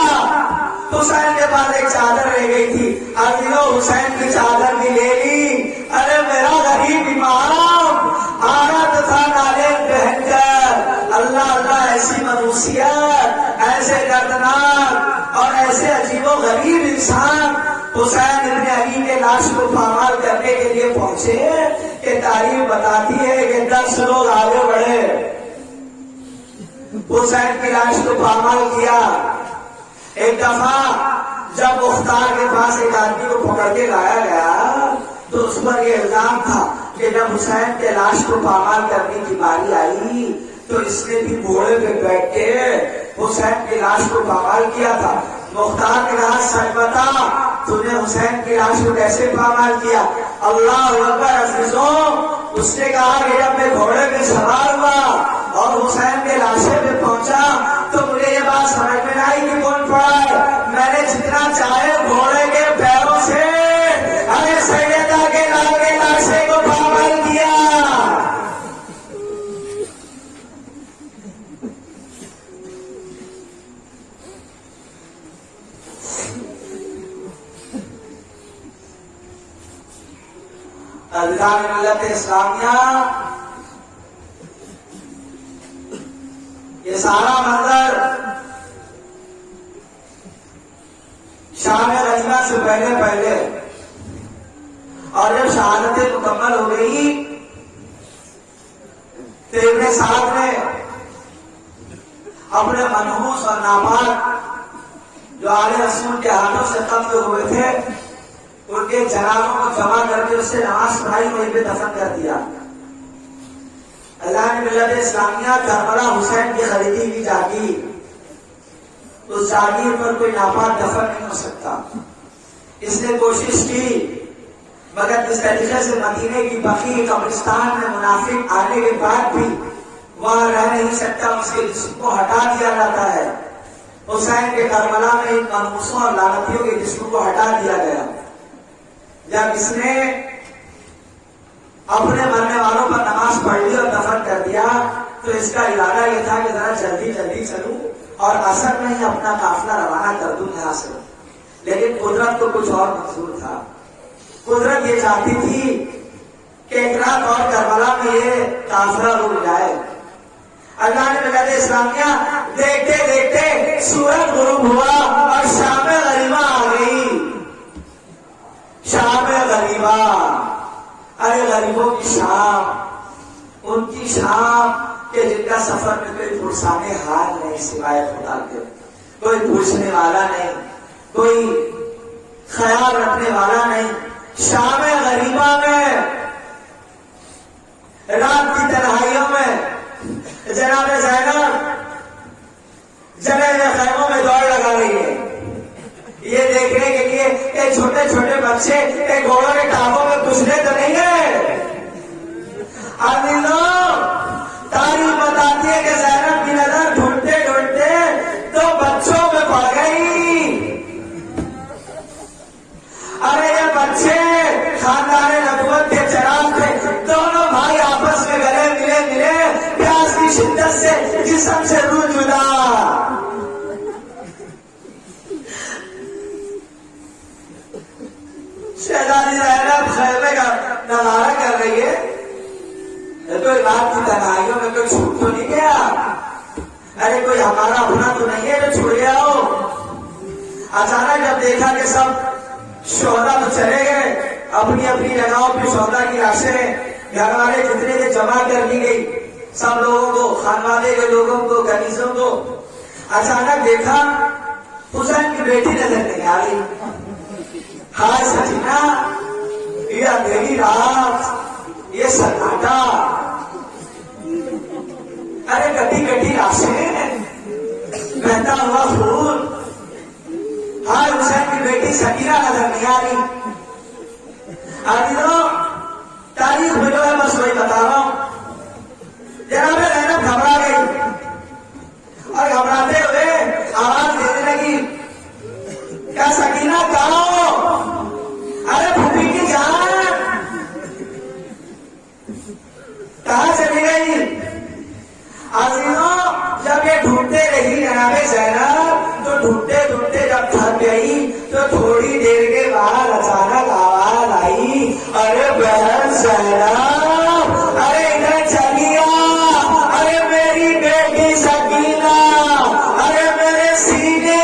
حسین کے پاس ایک چادر رہ گئی تھی. عزیزوں حسین کی چادر بھی لے لی. ارے میرا غریب امام آنا تو تھا نالین پہن کر. اللہ اللہ ایسی منحوسیت, ایسے دردناک اور ایسے عجیب و غریب انسان حسین ابن علی کے لاش کو پامال کرنے کے لیے پہنچے کہ تاریخ بتاتی ہے کہ 10 لوگ آگے بڑھے, حسین کی لاش کو پامال کیا. ایک دفعہ جب مختار کے پاس ایک آدمی کو پکڑ کے لایا گیا تو اس پر یہ الزام تھا کہ جب حسین کے لاش کو پامال کرنے کی باری آئی تو اس نے بھی گھوڑے پہ بیٹھ کے حسین کی لاش کو پامال کیا تھا. مختار نے کہا سچ بتا تو نے حسین کی لاش کو کیسے پامال کیا؟ اللہ اکبر. عزیزوں اس نے کہا کہ جب میں گھوڑے پہ سوار ہوا اور حسین کے لاشے پہ پہنچا تو مجھے یہ بات سمجھ میں آئی کہ کون پڑا ہے. میں نے جتنا چاہے گھوڑے کے پیروں سے ارے سیدہ کے لال کے لاشے کو پامال کیا. عزیزان ملت اسلامیہ یہ سارا منظر شام غنیمہ سے پہلے اور جب شہادتیں مکمل ہو گئی تو ابن سعد نے اپنے منحوس اور ناپاک جو آل رسول کے ہاتھوں سے قتل ہوئے تھے ان کے جنازوں کو جمع کر کے اس سے نماز پڑھائی, وہیں پہ دفن کر دیا. اللہ نے ملت اسلامیہ کربلا حسین کی خریدی کی جاگیر, اس جاگیر پر کوئی ناپاک دفن نہیں ہو سکتا. اس نے کوشش کی مگر جس طریقے سے مدینے کی بقیع قبرستان میں منافق آنے کے بعد بھی وہاں رہ نہیں سکتا, اس کے جسم کو ہٹا دیا جاتا ہے. حسین کے کربلا میں ان منحوسوں اور لعنتیوں کے جسم کو ہٹا دیا گیا. جب اس نے اپنے مرنے والوں پر نماز پڑھ لی اور دفن کر دیا تو اس کا ارادہ یہ تھا کہ ذرا جلدی جلدی چلوں اور اثر میں ہی اپنا قافلہ روانہ کر دوں یہاں سے. لیکن قدرت کو کچھ اور منظور تھا. قدرت یہ چاہتی تھی کہ ایک رات اور کربلا میں یہ قافلہ رک جائے. اللہ نے ملت اسلامیہ دیکھتے دیکھتے سورج غروب ہوا اور شام غنیمہ آ گئی. شام غنیمہ, ارے غریبوں کی شام, ان کی شام کہ جن کا سفر میں کوئی پرسانے حال نہیں سوائے خدا کے, کوئی پوچھنے والا نہیں, کوئی خیال رکھنے والا نہیں. شام غنیمہ میں رات کی تنہائیوں میں جناب زینب جنے میں خیموں میں دوڑ لگا رہی ہے یہ دیکھنے کے لیے کہ چھوٹے چھوٹے بچے ایک گھوڑوں کے ٹانگوں میں گھسنے تو نہیں گئے. تاریخ بتاتی ہے کہ زینب کی نظر ڈھونڈتے ڈھونڈتے دو بچوں میں پڑ گئی. ارے یہ بچے خاندان نبوت کے چراغ تھے. دونوں بھائی آپس میں گلے ملے پیاس کی شدت سے جسم سے روح جدا. شہزادی خیمے کا نظارہ کر رہی ہے. کوئی رات کی تنہائیوں میں کوئی چھوٹ تو نہیں گیا؟ ارے کوئی ہمارا اپنا تو نہیں ہے جو چھوڑ گیا ہو؟ اچانک جب دیکھا کہ سب شہدا تو چلے گئے اپنی اپنی جگہوں پہ، شہدا کی لاشیں گھر والے جتنے تھے جمع کر لی گئی، سب لوگوں کو، خانوادے کے لوگوں کو، کنیزوں کو. اچانک دیکھا حسین کی بیٹی نظر نہیں آ رہی. ہائے سکینہ، یہ اندھیری رات، یہ سناٹا، ارے کٹی کٹی لاشیں، بہتا ہوا خون. ہائے حسین کی بیٹی سکینہ نظر نہیں آ رہی. عزیزوں، تاریخ میں جو ہے بس وہی بتا رہا ہوں. جناب زینب گھبرا گئی اور گھبراتے ہوئے آواز دینے لگی، کیا سکینہ کہاں ہو؟ ارے پھوپھی کی جان کہاں چلی گئی؟ عزیزوں، جب یہ ڈھونڈتے رہی جناب زینب تو ڈھونڈتے ڈھونڈتے جب تھک گئی تو تھوڑی دیر کے بعد اچانک آواز آئی، ارے بہن زینب، ارے ادھر چلی آ، ارے میری بیٹی سکینہ، ارے میرے سینے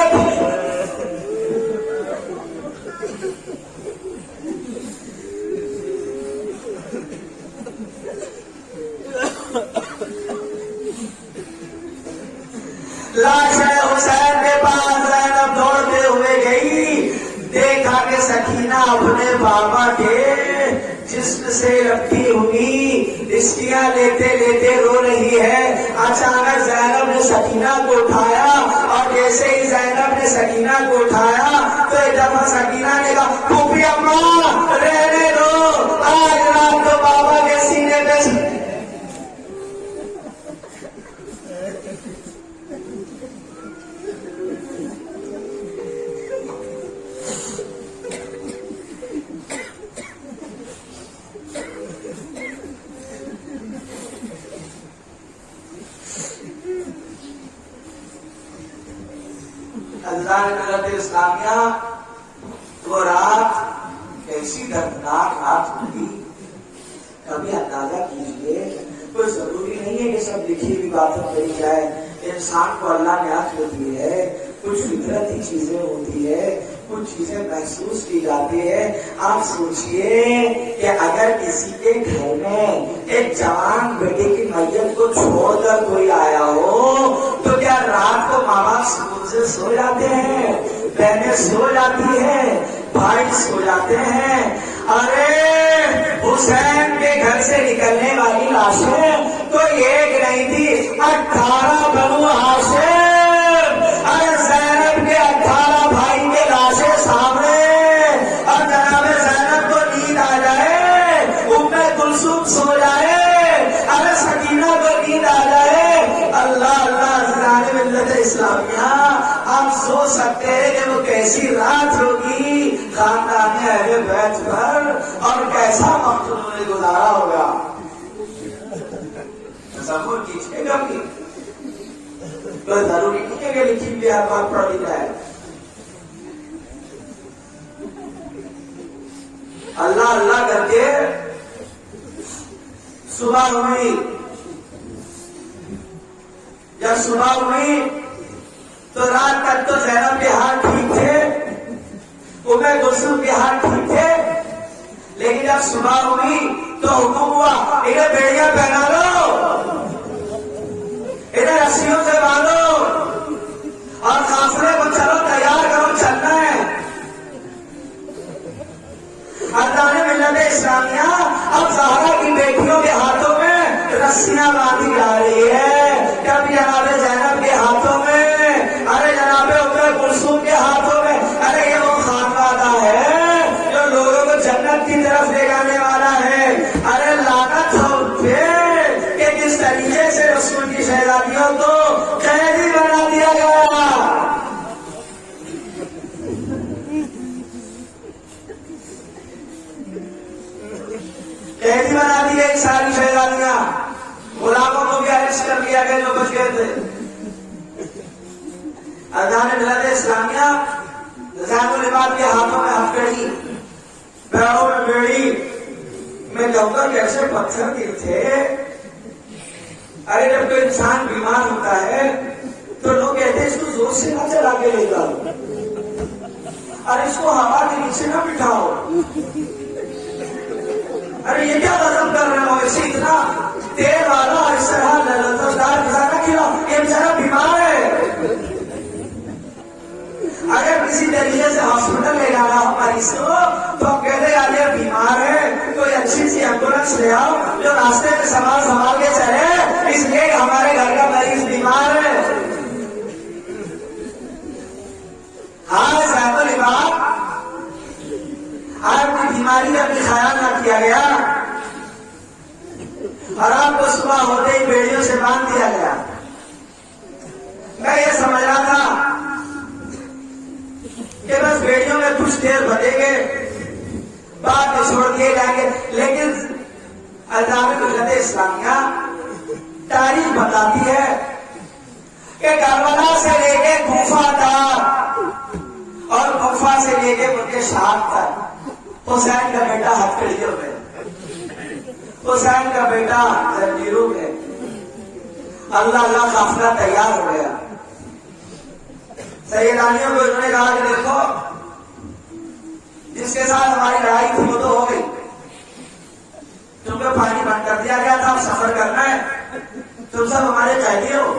لاش حسین کے پاس زینب دوڑتے ہوئے گئی. دیکھا کہ سکینہ اپنے بابا کے جسم سے لپٹی ہوئی رشتیاں لیتے لیتے رو رہی ہے. اچانک زینب نے سکینہ کو اٹھایا اور جیسے ہی زینب نے سکینہ کو اٹھایا تو ایک دفعہ سکینہ نے کہا، پھوپھی اماں رہنے دو، آج رات تو بابا کے سینے پہ. ملت اسلامیہ، وہ رات ایسی دردناک رات ہوئی، کبھی اندازہ کیجئے. کوئی ضروری نہیں ہے کہ سب لکھی ہوئی باتیں کہی جائے. انسان کو اللہ نے عقل دی ہے، کچھ فطرتی چیزیں ہوتی ہے، کچھ چیزیں محسوس کی جاتی ہے. آپ سوچئے کہ اگر کسی کے گھر میں ایک جوان بیٹے کی میت کو چھوڑ کر کوئی آیا ہو تو کیا رات کو ماں باپ سکون سے سو جاتے ہیں؟ بہنیں سو جاتی ہیں، بھائی سو جاتے ہیں؟ ارے حسین کے گھر سے نکلنے والی لاشیں تو ایک نہیں تھی، 18 بنو ہاشم. ارے زینب کے 18 بھائی کے لاشیں سامنے، اور جناب زینب کو نیند آ جائے، ام کلثوم سو جائے، ارے سکینہ کو نیند آ جائے. اللہ اللہ، عزیزان ملت اسلامیہ، ہم سوچ سکتے ہیں کہ وہ کیسی رات ہوگی خاندان اہل بیت پر، اور کیسا وقت انہوں نے گزارا ہوگا. تصور کیجیے گا بھی. کوئی ضروری نہیں ہے کہ لکھی ہوئی ہر بات پڑھ لی جائے. اللہ اللہ کر کے صبح ہوئی. جب صبح ہوئی تو رات تک تو زینب کے ہاتھ ٹھیک تھے، ام کلثوم کے ہاتھ ٹھیک تھے، لیکن جب صبح ہوئی تو حکم ہوا، انہیں بیڑیاں پہنا لو، انہیں رسیوں سے باندھو اور قافلے کو چلو تیار کرو، چلنا ہے. ارکان ملت اسلامیہ، اب زہرا کی بیٹیوں کے ہاتھوں میں رسیاں باندھی جا رہی ہے. کبھی جناب زینب کے ہاتھوں میں، ارے جناب ام کلثوم کے ہاتھوں میں. ارے یہ وہ خانوادہ ہے جو لوگوں کو جنت کی طرف لے جانے والا ہے. ارے لعنت ہو ان پہ کہ کس طریقے سے رسول کی شہزادیوں کو قیدی بنا دیا گیا. قیدی بنا دی گئی ساری شہزادیاں، غلاموں کو بھی اریسٹ کر لیا گیا جو بچ گئے تھے. عزیزان ملت اسلامیہ، زین العباد کے ہاتھوں میں ہتھکڑی، پیروں میں بیڑی، میں کہوں گا کیسے پتھر دل تھے. ارے جب کوئی انسان بیمار ہوتا ہے تو لوگ کہتے ہیں اس کو زور سے نہ چلا کے لے جاؤ, ارے اس کو ہوا کے نیچے نہ بٹھاؤ, ارے یہ کیا ہضم کر رہے ہو, اسے اتنا تیل والا اس طرح لذتدار غذا نہ کھلاؤ, یہ بیچارہ بیمار ہے. اگر کسی طریقے سے ہاسپٹل لے جانا ہو مریض کو تو ہم کہتے ہیں یہ بیمار ہے, کوئی اچھی سی ایمبولینس لے آؤ جو راستے میں سنبھال کے چلے, اس لیے ہمارے گھر کا مریض بیمار ہے. ہاں صاحب العباد, آپ کی بیماری کا بھی خیال نہ کیا گیا اور آپ کو صبح ہوتے ہی بیڑیوں سے باندھ دیا گیا. میں یہ سمجھ رہا تھا کہ بس بیڑیوں میں کچھ دیر بھریں گے, بعد میں چھوڑ دیے جائیں گے, لیکن عدالت ملت اسلامیہ تاریخ بتاتی ہے کہ کربلا سے لے کے کوفہ تک اور کوفہ سے لے کے ملک شام تک حسین کا بیٹا ہتھکڑیوں میں, حسین کا بیٹا زنجیروں میں, اللہ قافلہ تیار ہو گیا. سیدانیوں کو انہوں نے کہا کہ دیکھو جس کے ساتھ ہماری لڑائی تھی وہ تو ہو گئی, تم کو پانی بند کر دیا گیا تھا, اب سفر کرنا ہے, تم سب ہمارے قیدی ہو,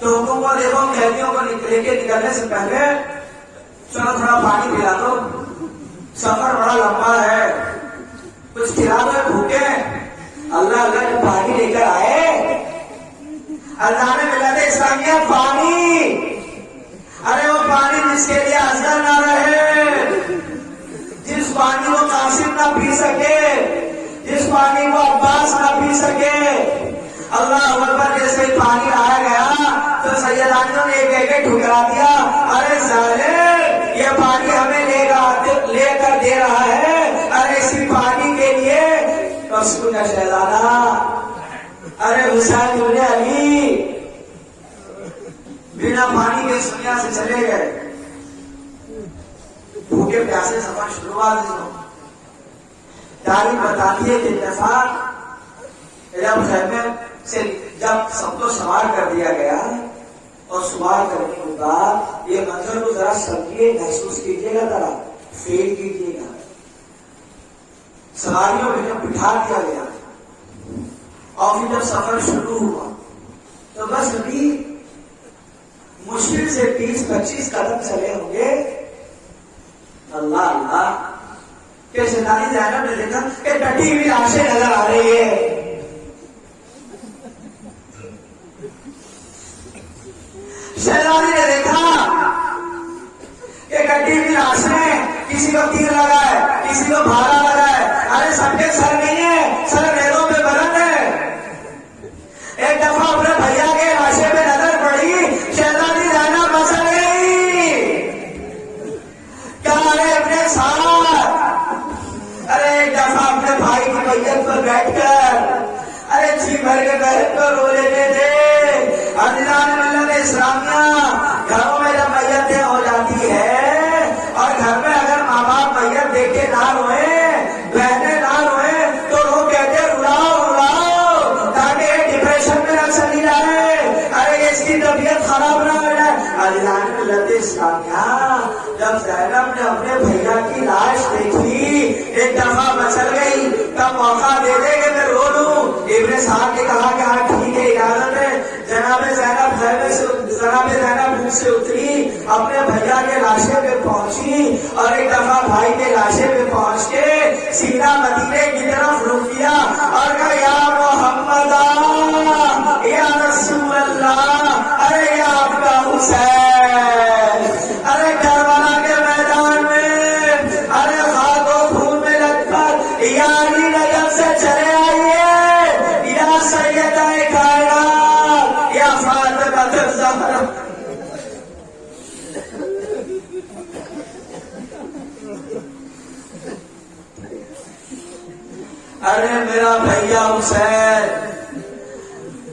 تو حکم کو دیکھو قیدیوں کو لے کے نکلنے سے پہلے چلو تھوڑا پانی پلا دو, سفر بڑا لمبا ہے, کچھ کھلا دو, بھوکے. اللہ جب پانی لے کر آئے, اللہ نے ملت اسلامیہ پانی, ارے وہ پانی جس کے لیے اصغر نہ رہے, جس پانی کو قاسم نہ پی سکے, جس پانی کو عباس نہ پی سکے, اللہ اکبر, جیسے ہی پانی آیا گیا تو سیدانیوں نے ایک ٹھکرا دیا, ارے ظالم یہ پانی ہمیں لے کر دے رہا ہے, ارے اسی پانی کے لیے رسول کا شہزادہ ارے حسین ابن علی بنا پانی کے دنیا سے چلے گئے, بھوکے پیاسے سفر شروع ہوا. تاریخ بتاتی ہے کہ اتفاق جب سب کو سوار کر دیا گیا اور سوار کرنے کے بعد یہ منظر کو ذرا سمجھیے, محسوس کیجیے گا, ذرا فیل کیجیے گا. سواریوں میں جب بٹھا دیا گیا اور پھر جب سفر شروع ہوا تو بس ابھی مشکل سے 20-25 قدم چلے ہوں گے. اللہ کہ سیدانی زینب نے دیکھا کہ ٹٹی ہوئی لاشیں نظر آ رہی ہے. شہزادی نے دیکھا کہ کٹی ہوئی لاشیں, کسی کو تیر لگا ہے, کسی کو بھالا لگا ہے, ارے سب کے سر نہیں ہے, سر ریلوں پہ بلند ہے. ایک دفعہ اپنے بھیا کے لاشے پہ نظر پڑی, شہزادی زینب مسل گئی, کہا ارے اپنے ساتھ, ارے ایک دفعہ اپنے بھائی کی میت پر بیٹھ کر ارے جی بھر کے بہن کو رو لیتے تھے. عزیزان ملت اسلامیہ, گھروں میں جب میتیں ہو جاتی ہے اور گھر میں اگر ماں باپ میت دیکھ کے نہ روئے, بہنیں نہ روئے, تو لوگ کہتے ہیں رلاؤ تاکہ ڈپریشن میں نہ چلی جائے, ارے اس کی طبیعت خراب نہ ہو جائے. عزیزان ملت اسلامیہ, جب زینب نے اپنے بھیا کی لاش دیکھی ایک دفعہ مچل گئی, تب موقع دے دے کہ میں رو لوں. ابن صاحب نے کہا کہ ہاں ٹھیک ہے, اجازت ہے. جناب زینب منہ سے اتری, اپنے بھیا کے لاشے پہ پہنچی اور ایک دفعہ بھائی کے لاشے پہ پہنچ کے سیدھا مدینے کی طرف رک کیا اور کہا یا محمد یا رسول اللہ, ارے یا آپ کا حسین, ارے کربلا کے میدان میں ارے خاک و خون میں لگ کر یا علی نگر سے چلے آئیے, یا سیدہ کائنات, یا فاطمہ الزہرا. ارے میرا بھیا حسین.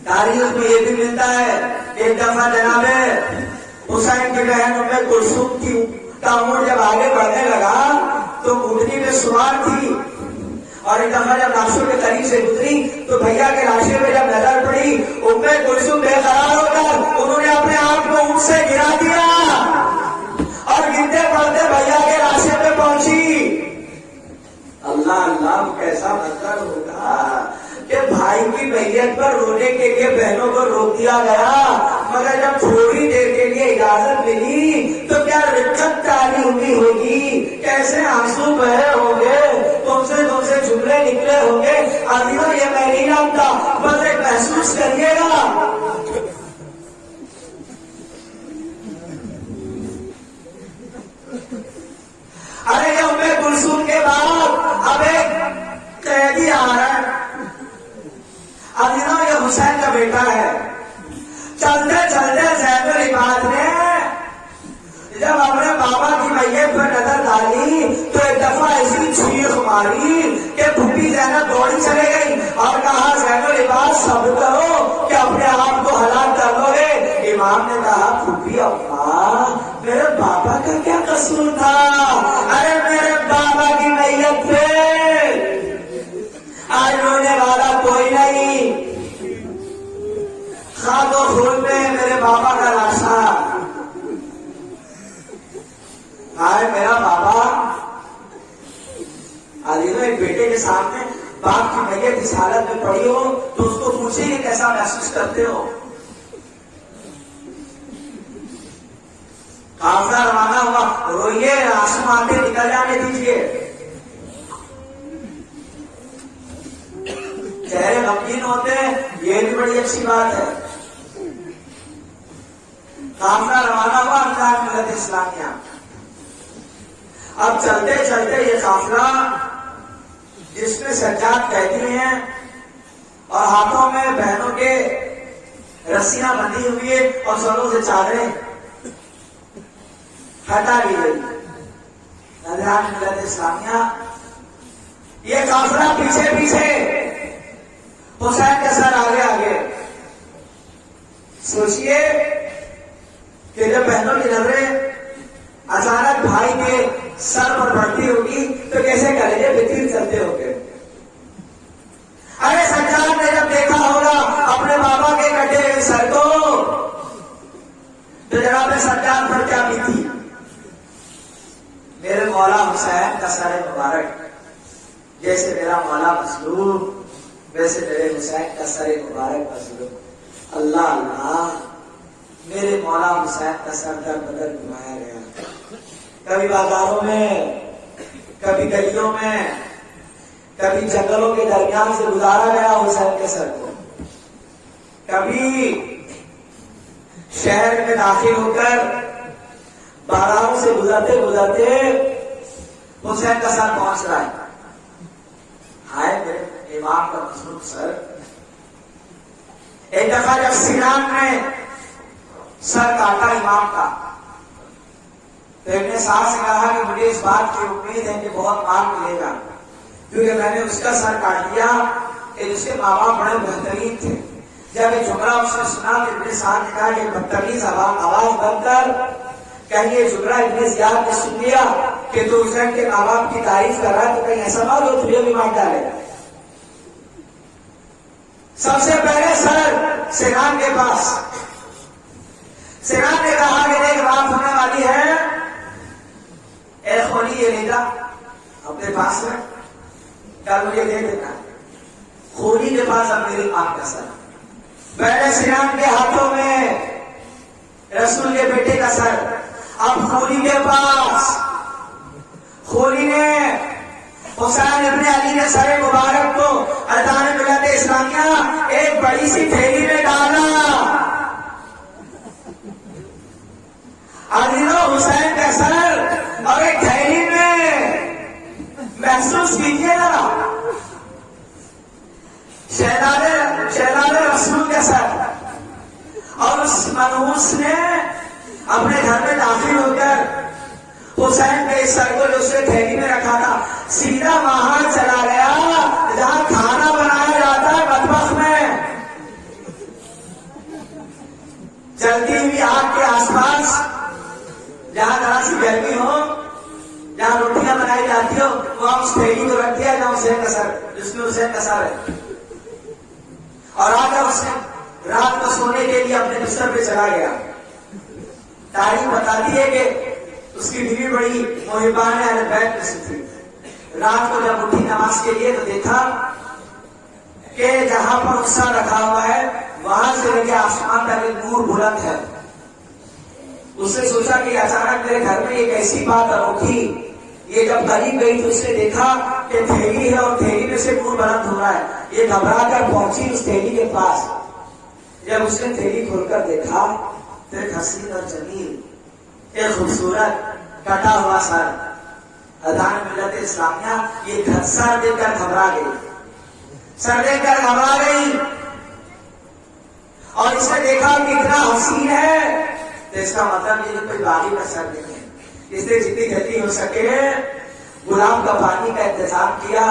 تاریخ میں یہ بھی ملتا ہے ایک دفعہ جناب حسین کی بہن ام کلثوم کی کا اونٹ جب آگے بڑھنے لگا تو اونٹنی میں سوار تھی اور ایک دفعہ جب لاشوں کے قریب سے گزری تو بھیا کے لاشے پہ جب نظر پڑی ام کلثوم بے قرار ہو کر انہوں نے اپنے آپ کو اونٹ سے گرا دیا اور گرتے پڑتے بھیا کے لاشے پہ پہنچی. اللہ اللہ کیسا منظر ہوگا کہ بھائی کی میت پر رونے کے لیے بہنوں کو روک دیا گیا، مگر جب تھوڑی دیر کے لیے اجازت ملی تو کیا رقت تاری ہوئی ہوگی، کیسے آنسو بہے ہوں گے، تم سے جملے نکلے ہوں گے. عزیزوں یہ میں نہیں جانتا، بس ایک محسوس کریے گا. ارے یہ ام کلثوم کے بعد اب ایک قیدی آ رہا ہے. عزیزوں یہ حسین کا بیٹا ہے. چلتے چلتے زید العباد نے جب اپنے بابا کی میت پر نظر ڈالی تو ایک دفعہ ایسی چیخ ماری کہ پھوپھی زینب دوڑی چلے گئی اور کہا زید العباد صبر کرو کہ اپنے آپ کو ہلاک کر لو گے. امام نے کہا پھوپھی ابا میرے بابا کا کیا قصور تھا؟ ارے میرے بابا کی میت پہ آج رونے والا کوئی نہیں. خاک و خون میں میرے بابا کا لاشا. آئے میرا بابا. عزیزوں ایک بیٹے کے سامنے باپ کی میت اس حالت میں پڑی ہو تو اس کو پوچھے کہ کیسا محسوس کرتے ہو. قافلہ روانہ ہوا، روئیے آنسو آتے نکل جانے دیجیے. چہرے غمگین ہوتے ہیں یہ بھی بڑی اچھی بات ہے. قافلہ روانہ ہوا امداد ملت اسلامیہ. اب چلتے چلتے یہ قافلہ جس میں سجاد قیدی ہیں اور ہاتھوں میں بہنوں کے رسیاں بندھی ہوئی ہے اور سروں سے چادریں ہٹا لی گئی. امداد ملت اسلامیہ یہ قافلہ پیچھے پیچھے، حسین کے سر آگے آگے. سوچئے کہ جب بہنوں کی نظریں اچانک بھائی کے سر پر پڑتی ہوگی تو کیسے کلیجے بتیر چلتے ہوں گے. ارے سجاد نے جب دیکھا ہوگا اپنے بابا کے کٹے ہوئے سر کو تو جناب سجاد پر کیا بیتی. میرے مولا حسین کا سر مبارک، جیسے میرا مولا مظلوم ویسے میرے حسین کا سر مبارک مظلوم. اللہ اللہ میرے مولا حسین کا سر در بدر گھمایا گیا. کبھی بازاروں میں، کبھی گلیوں میں، کبھی جنگلوں کے درمیان سے گزارا گیا حسین کے سر کو. کبھی شہر میں داخل ہو کر بازاروں سے گزرتے گزرتے حسین کا سر پہنچ رہا ہے. ہائے میرے امام کا مظلوم سر. ایک دفعہ جب سیران میں سر کاٹا امام کا تو ابن سعد سے کہا کہ مجھے اس بات کی امید ہے کہ بہت مال ملے گا کیونکہ میں نے اس کا سر کاٹ دیا کہ اس کے ماں باپ بڑے بہترین تھے. جب یہ جملہ اس نے سنا تو ابن سعد نے کہا کہ بدتمیز آواز بند کر، کہیں یہ جملہ ابن زیاد نے سن لیا کہ تو حسین کے ماں باپ کی تعریف کر رہا ہے تو کہیں ایسا نہ ہو تجھے بھی مار ڈالے. سب سے پہلے سر سیران کے پاس. سیران نے کہا کہ ایک بات ہونے والی ہے، اے خولی یہ لے جا اپنے پاس میں، کل مجھے دے دینا. خولی کے پاس اب میری آپ کا سر. پہلے سیران کے ہاتھوں میں رسول کے بیٹے کا سر، اب خولی کے پاس. خولی نے حسین ابن علی کے سر مبارک کو ارکان ملت اسلامیہ ایک بڑی سی تھیلی میں ڈالا. عزیزوں حسین کا سر اور ایک تھیلی میں محسوس کیجیے نا. شہزادے رسول کا سر. اور اس منحوس نے اپنے گھر میں داخل ہو کر حسین کے سر کو جو اس نے تھیلی میں رکھا تھا سیدھا وہاں چلا گیا جہاں کھانا بنایا جاتا ہے مطبخ میں. جلتی ہوئی آگ کے آس پاس جہاں ذرا سی گرمی ہو، جہاں روٹیاں بنائی جاتی ہو وہاں اس تھیلی کو رکھ دیا جہاں حسین کا سر، جس میں حسین کا سر ہے، اور آگے اس نے رات کو سونے کے لیے اپنے بستر پہ چلا گیا. تاریخ بتاتی ہے کہ اس کی بیوی بڑی محبان اہل بیت میں سے تھی. رات کو جب اٹھی نماز کے لیے تو دیکھا کہ جہاں پر غصہ رکھا ہوا ہے وہاں سے لے کے آسمان تک ایک نور بلند ہے. اس نے سوچا کہ اچانک میرے گھر میں ایک ایسی بات انوکھی. یہ جب قریب گئی تو اس نے دیکھا کہ تھیلی ہے اور تھیلی میں سے نور بلند ہو رہا ہے. یہ گھبرا کر پہنچی اس تھیلی کے پاس. جب اس نے تھیلی کھول کر دیکھا تو ایک حسین اور جمیل، ایک خوبصورت کٹا ہوا سر. اذان ملت اسلامیہ یہ سر دیکھ کر گھبرا گئی، سر دیکھ کر گھبرا گئی، اور اس نے دیکھا کہ اتنا حسین ہے تو اس کا مطلب یہ کوئی باغی کا سر نہیں ہے. اس نے جتنی جلدی ہو سکے گلاب کا پانی کا انتظام کیا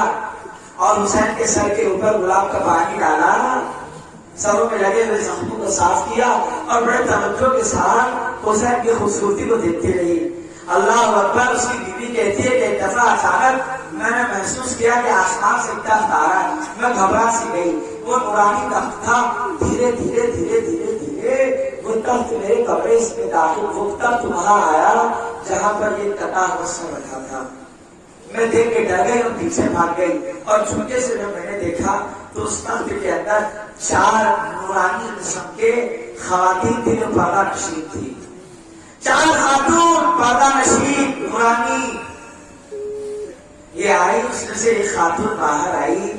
اور حسین کے سر کے اوپر گلاب کا پانی ڈالا، سروں میں لگے ہوئے زخموں کو صاف کیا اور بڑے توجہ کے ساتھ حسین کی خوبصورتی کو دیکھتی رہی. اللہ اکبر. اس کی بیوی کہتی ہے کہ ایک دفعہ اچانک میں نے محسوس کیا کہ آسمان سے ایک تخت آ رہا ہے. میں گھبرا سی گئی. وہ نورانی تخت تھا. دھیرے دھیرے دھیرے دھیرے دھیرے وہ تخت میرے کمرے میں داخل. وہ تخت وہاں آیا جہاں پر یہ کٹا ہوا سر رکھا تھا. میں دیکھ کے ڈر گئی اور پیچھے بھاگ گئی اور جھوٹے سے جب میں نے دیکھا تو اس تخت کے اندر 4 نورانی قسم کے خواتین تھی جو پردہ نشین تھی. 4 خاتون پردہ نشین نورانی. یہ آئی. اس میں سے ایک خاتون باہر آئی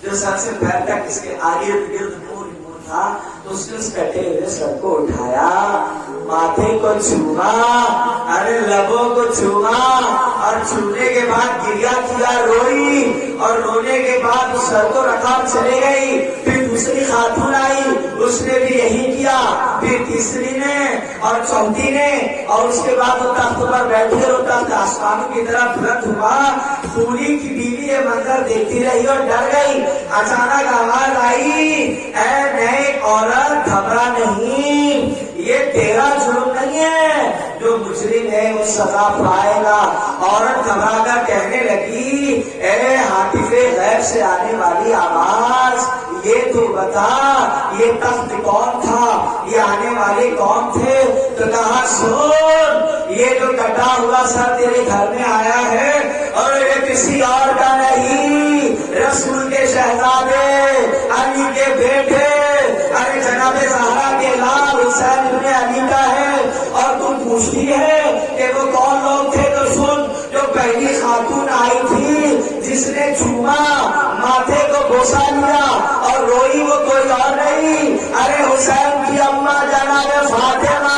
جو سر سے پیر تک اس کے آگے گرد نور نور تھا. اس نے اس کٹے ہوئے سر کو اٹھایا، ماتھے کو چھوما، ارے لبوں کو چھوما، اور چھونے کے بعد گریا کیا، روئی، اور رونے کے بعد اس سر کو رکھا چلے گئی. پھر دوسری خاتون آئی، اس نے بھی یہی کیا. پھر تیسری نے اور چوتھی نے، اور اس کے بعد وہ تخت پر بیٹھی اور تخت آسمانوں کی طرف بلند ہوا. پوری کی بیوی یہ منظر دیکھتی رہی اور ڈر گئی. اچانک آواز آئی، اے نئے عورت گھبرا نہیں، یہ تیرا جرم نہیں ہے، جو مجرم ہے وہ سزا پائے گا. عورت گھبرا کر کہنے لگی، اے حاطف غیب سے آنے والی آواز، یہ تو بتا یہ تخت کون تھا، یہ آنے والے کون تھے؟ تو کہا سن، یہ جو کٹا ہوا سر تیرے گھر میں آیا ہے اور یہ کسی اور کا نہیں، رسول کے شہزادے علی کے بیٹے ارے جناب زہرا کے لال حسین ابن علی کا ہے. اور تم پوچھتی ہے کہ وہ کون لوگ تھے؟ تو سن، جو پہلی خاتون آئی تھی جس نے چھوما، ماتھے کو بوسا لیا اور روئی، وہ کوئی اور نہیں، ارے حسین کی اماں جناب فاطمہ.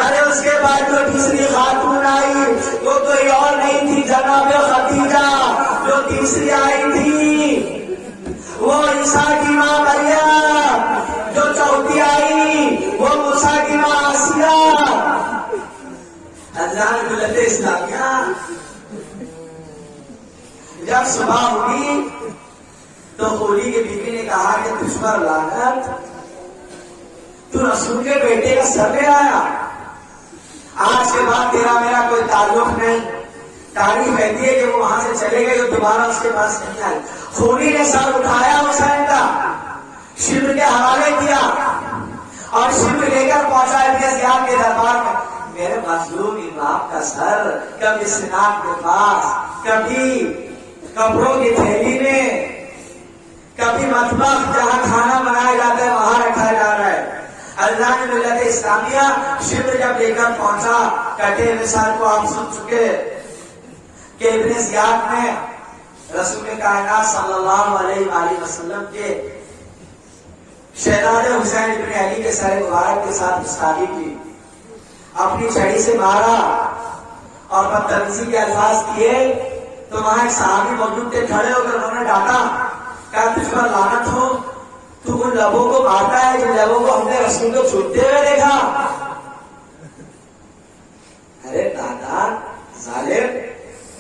ارے اس کے بعد جو دوسری خاتون آئی وہ کوئی اور نہیں تھی، جناب خدیجہ. جو تیسری آئی تھی وہ عیسیٰ کی ماں مریم. جو چوتھی آئی وہ موسیٰ کی ماں آسیہ. اللہ ملت اسلامیہ جب صبح ہوئی تو خولی کی بیوی نے کہا کہ تجھ پر لعنت، تو رسول کے بیٹے کا سر لے آیا، آج کے بعد تیرا میرا کوئی تعلق نہیں. تاریخ کہتی ہے کہ وہ وہاں سے چلے گئے تو دوبارہ اس کے پاس نہیں آئی. خولی نے سر اٹھایا حسین کا، شبر کے حوالے کیا اور شبر لے کر پہنچا ابن زیاد کے دربار میں. میرے مظلوم امام کا سر کبھی سنان کے پاس، کبھی کپڑوں کی تھیلی میں، کبھی مطبخ جہاں کھانا بنایا جاتا ہے وہاں رکھا جا رہا ہے. اللہ نے ملت اسلامیہ شبر جب لے کر پہنچا کٹے ہوئے سر کو. آپ سن چکے کہ ابن زیاد نے رسول کائنات صلی اللہ علیہ وآلہ وسلم کے شہزادے حسین ابن علی کے سر مبارک کے ساتھ گستاخی کی، اپنی چھڑی سے مارا اور بدتمیزی کے الفاظ کیے. تو وہاں ایک صحابی موجود تھے، کھڑے ہو کر انہوں نے ڈانٹا، کہا تجھ پر لعنت ہو، تو ان لبوں کو مارتا ہے جن لبوں کو ہم نے رسول کو چھوٹتے ہوئے دیکھا. ارے دادا ظالم،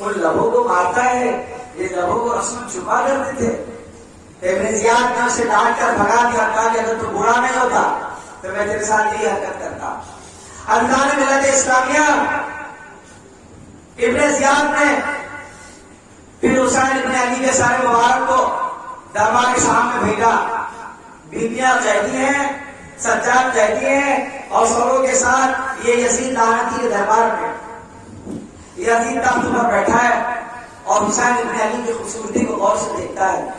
ان لبوں کو مارتا ہے یہ لبوں کو رسول چھپا کرتے تھے. ابن زیاد نے اسے ڈانٹ کر بھگا دیا، کہا کہ اگر تو برا نہیں ہوتا تو میں تیرے ساتھ یہی حرکت کرتا. اللہ نے ملت اسلامیہ ابن زیاد نے پھر حسین ابن علی کے سارے مبارک کو دربار شام میں بھیجا. بیویاں قیدی ہیں، سجاد قیدی ہیں، اور سوروں کے ساتھ یہ یزید لعنتی کے دربار میں. یزید تخت پر بیٹھا ہے اور حسین ابن علی کی خوبصورتی کو غور سے دیکھتا ہے.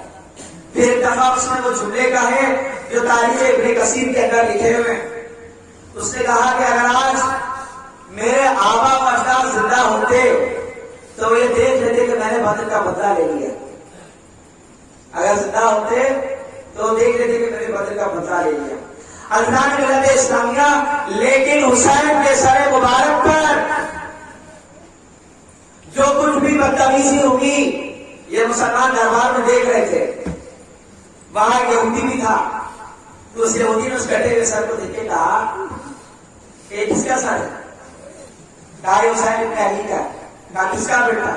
پھر ایک دفعہ اس نے وہ جملے کہے جو تاریخ ابن کثیر کے اندر لکھے ہوئے. اس نے کہا کہ اگر آج میرے آبا و اجداد زندہ ہوتے تو وہ یہ دیکھ لیتے کہ میں نے بدر کا بدلہ لے لیا. اگر زندہ ہوتے تو دیکھ لیتے کہ میں نے بدر کا بدلہ لے لیا. ارکان ملت اسلامیہ، لیکن حسین کے سر مبارک پر جو کچھ بھی بدتمیزی ہوگی یہ مسلمان دربار میں دیکھ رہے تھے. وہاں یہودی بھی تھا، تو اس یہودی نے اس کٹے ہوئے سر کو دیکھ کے کہا کہ کس کا سر ہے؟ کہا حسین ابن علی کا. کہا کس کا بیٹا؟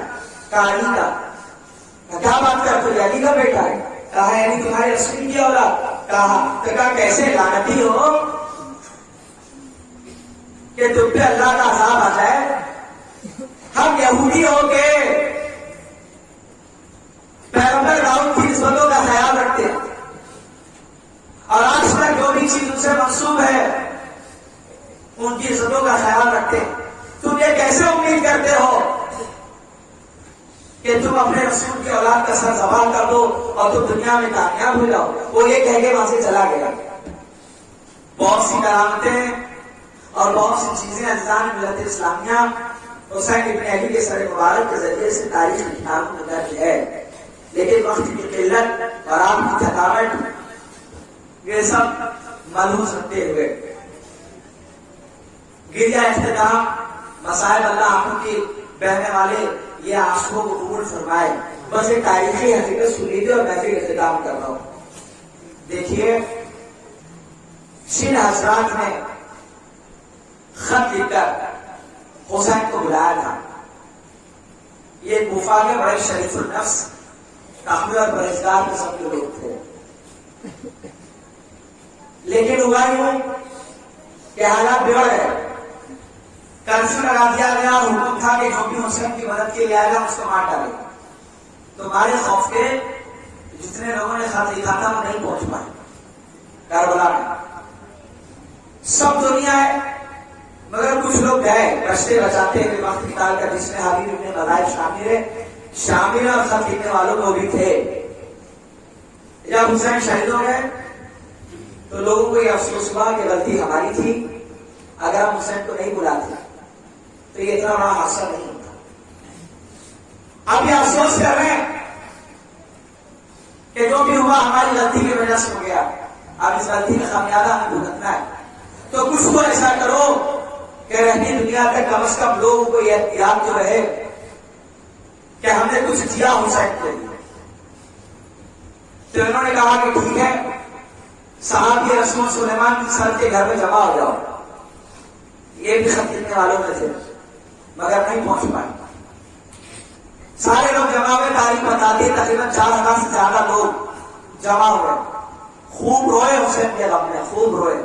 کہا علی کا. کیا بات کرتے ہو؟ علی کا بیٹا ہے. کہا یعنی تمہارے رسول کی اولاد؟ کہا کیسے لعنتی ہو کہ تم پہ اللہ کا عذاب آ جائے. ہم یہودی ہو کے پیغمبر داؤد کی نسبتوں کا خیال رکھتے ہیں اور آج تک جو بھی چیز ان سے منسوب ہے ان کی عزتوں کا خیال رکھتے ہیں. تم یہ کیسے امید کرتے ہو کہ تم اپنے رسول کی اولاد کا سر زوال کر دو اور تم دنیا میں کامیاب ہو جاؤ؟ وہ یہ کہہ کے وہاں سے چلا گیا. بہت سی کرامتیں اور بہت سی چیزیں اجزان ملت اسلامیہ حسین ابن علی کے سر مبارک کے ذریعے سے تاریخ کی کتابوں میں درج ہے. لیکن وقت کی قلت اور آپ کی تھکاوٹ یہ سب ملحوظ رکھتے ہوئے گریا اختتام مسائل اللہ آنکھوں کی بہنے والے یہ آنسوؤں کو قبول فرمائے. بس ایک تاریخی حقیقت سن لیجیے اور میں پھر اختتام کر رہا ہوں. دیکھیے شین حضرات نے خط لکھ کر حسین کو بلایا تھا. یہ کوفہ کے بڑے شریف النفس تقوی اور پرہیزگار قسم کے لوگ تھے. لیکن ہوا یوں کہ حالات بگڑ گئے. کرفیو لگا دیا گیا اور حکم تھا کہ جو بھی حسین کی مدد کے لیے آئے گا اس کو مار ڈالے. تو ہمارے خوف کے جتنے لوگوں نے خط لکھا تھا وہ نہیں پہنچ پائے کربلا میں. سب دنیا ہے مگر کچھ لوگ گئے رشتے بچاتے ہوئے وقت نکال کر، جس میں حبیب ابن مذاہب شامل اور خط لکھنے والوں کو بھی تھے. جب حسین شہید ہو گئے تو لوگوں کو یہ افسوس ہوا کہ غلطی ہماری تھی. اگر ہم حسین کو نہیں بلاتے تو یہ اتنا بڑا حادثہ نہیں ہوتا. اب یہ افسوس کر رہے ہیں کہ جو بھی ہوا ہماری غلطی کی وجہ سے ہو گیا. اب اس غلطی کا خمیازہ ہمیں بھگتنا ہے. تو کچھ تو ایسا کرو کہ رہتی دنیا تک کم از کم لوگوں کو یہ یاد تو رہے کہ ہم نے کچھ کیا حسین کے لیے. تو انہوں نے کہا کہ ٹھیک ہے، صحابی رسول سلیمان کی سر کے گھر میں جمع ہو جاؤ. یہ بھی خط لکھنے والوں میں تھے مگر نہیں پہنچ پائے. سارے لوگ جمع ہوئے. تاریخ بتاتی ہے تقریباً 4000 سے زیادہ لوگ جمع ہوئے. خوب روئے حسین کے غم میں، خوب روئے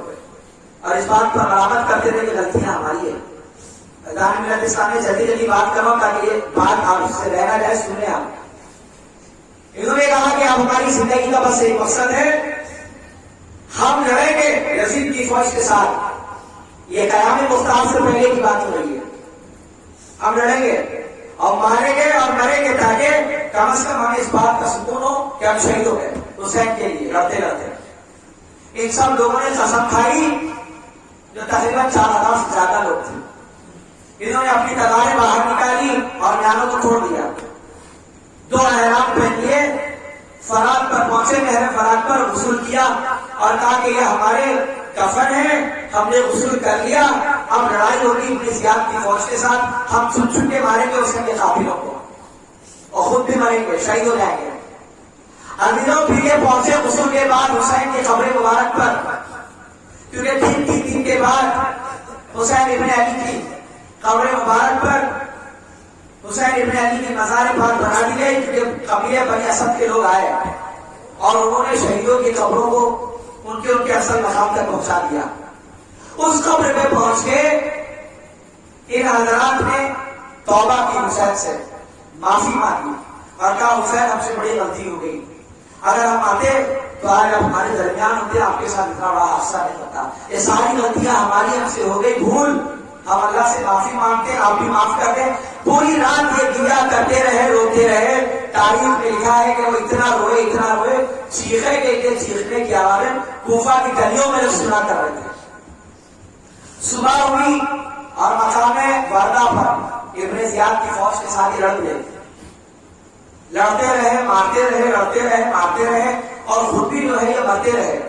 اور اس بات پر ملامت کرتے تھے کہ غلطیاں ہماری ہے. ادان ملت اسلامیہ جلدی جلدی بات کرو تاکہ یہ بات آپ سے رہنا جائے. سنیں آپ. انہوں نے کہا کہ اب ہماری زندگی کا بس ایک مقصد ہے، ہم لڑیں گے یزید کی فوج کے ساتھ. یہ قیام مختار سے پہلے کی بات ہو رہی ہے. ہم لڑیں گے اور ماریں گے اور مریں گے تاکہ کم از کم ہمیں اس بات کا سکون ہو کہ ہم شہید ہو گئے حسین کے لیے لڑتے لڑتے. ان سب لوگوں نے قسم کھائی جو تقریباً 4000 سے زیادہ لوگ تھے. انہوں نے اپنی تلواریں باہر نکالی اور میانوں کو توڑ دیا. 2 احرام پہن لیے، فرات پر پہنچے. نہر فرات پر غسل کیا اور کہا کہ یہ ہمارے کفن ہے، ہم نے غسل کر لیا. اب لڑائی ہوگی ابن زیاد کی فوج کے ساتھ. ہم چن کے ماریں گے اس کے قافلوں کو اور خود بھی مریں گے، شہید ہو جائیں گے. امینوں پھر یہ پہنچے غسل کے بعد حسین کی قبر مبارک پر، کیونکہ 3 دن کے بعد حسین ابن علی کی قبر مبارک پر حسین ابن علی کی مزار پاک بنا دی گئی. کیونکہ قبیلے بنی اسد کے لوگ آئے اور انہوں نے شہیدوں کی قبروں کو ان کے اصل مقام تک پہنچا دیا. اس قبر پہ پہنچ کے ان حضرات نے توبہ کی حسین سے معافی مانگی اور کہا حسین ہم سے بڑی غلطی ہو گئی، اگر ہم آتے تو آج آپ ہمارے درمیان ہوتے، آپ کے ساتھ اتنا بڑا حادثہ نہیں ہوتا، یہ ساری غلطیاں ہماری ہم سے ہو گئی، بھول، ہم اللہ سے معافی مانگتے ہیں، آپ بھی معاف کر دیں۔ پوری رات یہ گریا کرتے رہے، روتے رہے، تاریخ میں لکھا ہے کہ وہ اتنا روئے چیخے کے چیخنے کی آوازیں کوفہ کی گلیوں میں سنا کر رہے تھے۔ صبح ہوئی اور مقام وردہ پر ابن زیاد کی فوج کے ساتھ لڑ گئے، لڑتے رہے، مارتے رہے، لڑتے رہے، مارتے رہے، اور خود بھی جو ہے یہ مرتے رہے۔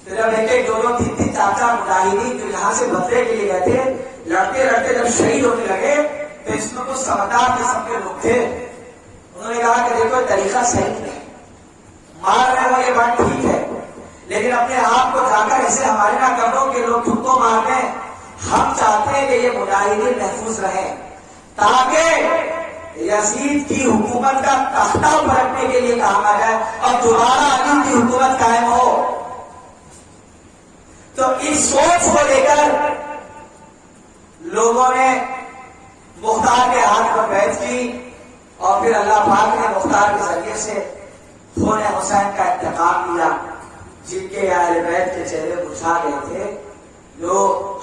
جب ایک دو تین چار مجاہدین جو یہاں سے بدلے کے لیے گئے تھے، لڑتے لڑتے جب شہید ہونے لگے تو اس میں کچھ سمجھدار قسم کے لوگ تھے، انہوں نے کہا کہ دیکھو طریقہ صحیح ہے، مار رہے ہو یہ بات ٹھیک ہے، لیکن اپنے آپ کو جا کر ایسے حوالے نہ کر دو کہ لوگ تم کو مار دیں، ہم چاہتے ہیں کہ یہ مجاہدین محفوظ رہیں تاکہ یزید کی حکومت کا تختہ پلٹنے کے لیے کہا جائے اور دوبارہ علی کی حکومت قائم ہو۔ تو اس سوچ کو لے کر لوگوں نے مختار کے ہاتھ پر بیعت کی اور پھر اللہ پاک نے مختار کے ذریعے سے خون حسین کا انتقام لیا، جن کے اہل بیت کے چہرے مرجھا گئے تھے، جو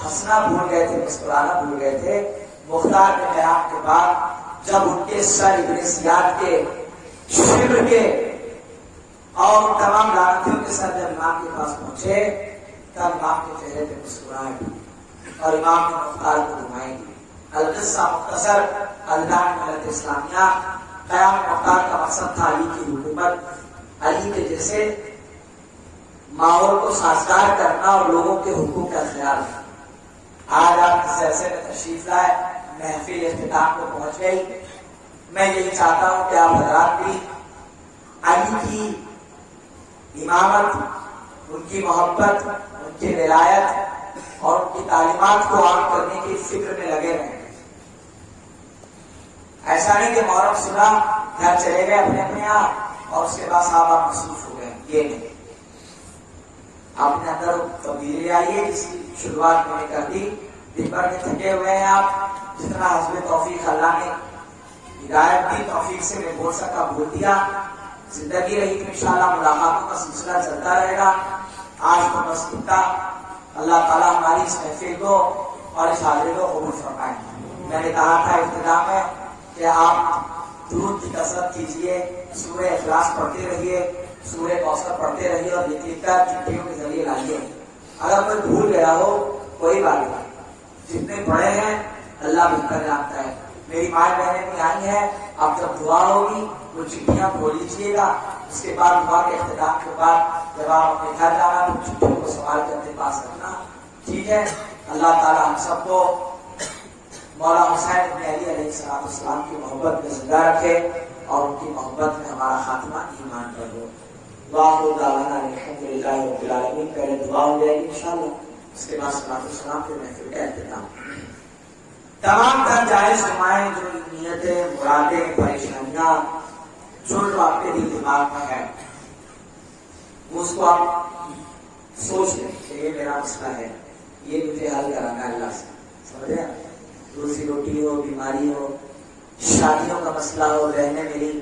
ہنسنا بھول گئے تھے، مسکرانا بھول گئے تھے، مختار کے قیام کے بعد جب ان کے سر ابن زیاد کے، شبر کے اور تمام لعنتیوں کے سر جب امام کے پاس پہنچے تب امام کے چہرے پہ مسکراہٹ اور امام نے مختار کو دعائیں دی۔ القصہ مختصر، الدان ملت اسلامیہ، قیام مختار کا مقصد تھا علی کی حکومت، علی کے جیسے ماحول کو سازگار کرنا اور لوگوں کے حقوق کا خیال رکھنا۔ آج آپ اس جلسے میں تشریف لائے، محفل اختتام کو پہنچ گئی، میں یہی چاہتا ہوں کہ آپ حضرات بھی علی کی امامت، ان کی محبت، ان کی ولایت اور ان کی تعلیمات کو عام کرنے کی فکر میں لگے رہیں۔ ایسا نہیں کہ محرم سنا گھر چلے گئے اپنے اپنے آپ اور اس کے بعد صاحب آپ مصروف ہو گئے، یہ نہیں، اپنے اندر تبدیلی آئیے، جس کی شروعات میں نے کر دی، دن بھر میں تھکے ہوئے ہیں آپ، جتنا حسب توفیق اللہ نے ہدایت دی، توفیق سے میں بول سکا بول دیا، زندگی رہی تو انشاءاللہ ملاقاتوں کا سلسلہ چلتا رہے گا۔ آج کو بس اتنا، اللہ تعالیٰ ہماری اس محفل کو اور اس حاضری کو قبول فرمائے۔ میں نے کہا تھا ابتدا میں کہ آپ درود کی کثرت کیجیے، سورہ اخلاص پڑھتے رہیے، سورہ کوثر پڑھتے رہیے اور لکھ کر چٹھیوں کے ذریعے لائیے۔ اگر کوئی بھول گیا ہو کوئی بات نہیں، جتنے پڑھے ہیں اللہ بہتر جانتا ہے۔ میری ماں بہنیں بھی آئی ہیں، اب جب دعا ہوگی وہ چٹھیاں کھول لیجیے گا، اس کے بعد دعا کے اختتام کے بعد جب آپ اپنے گھر جانا تو چٹھیوں کو سنبھال کر اپنے پاس رکھنا، ٹھیک ہے؟ اللہ تعالیٰ ہم سب کو مولا حسین بن علی علیہ السلام کی محبت میں زندہ رکھے اور ان کی محبت میں ہمارا خاتمہ ایمان پر ہو۔ وآخر دعوانا الحمدللہ رب العالمین۔ پہلے دعا ہو جائے گی انشاءاللہ، اس کے بعد صلاۃ والسلام پہ محفل کا اختتام۔ تمام تر جائز دعائیں، جو نیتیں، مرادیں، پریشانیاں جو آپ کے دل دماغ میں ہے، اس کو آپ سوچ لیں کہ یہ میرا مسئلہ ہے، یہ مجھے حل کرانا ہے اللہ سے، سمجھے؟ روزی روٹی ہو، بیماری ہو، شادیوں کا مسئلہ ہو، بہنیں ملی،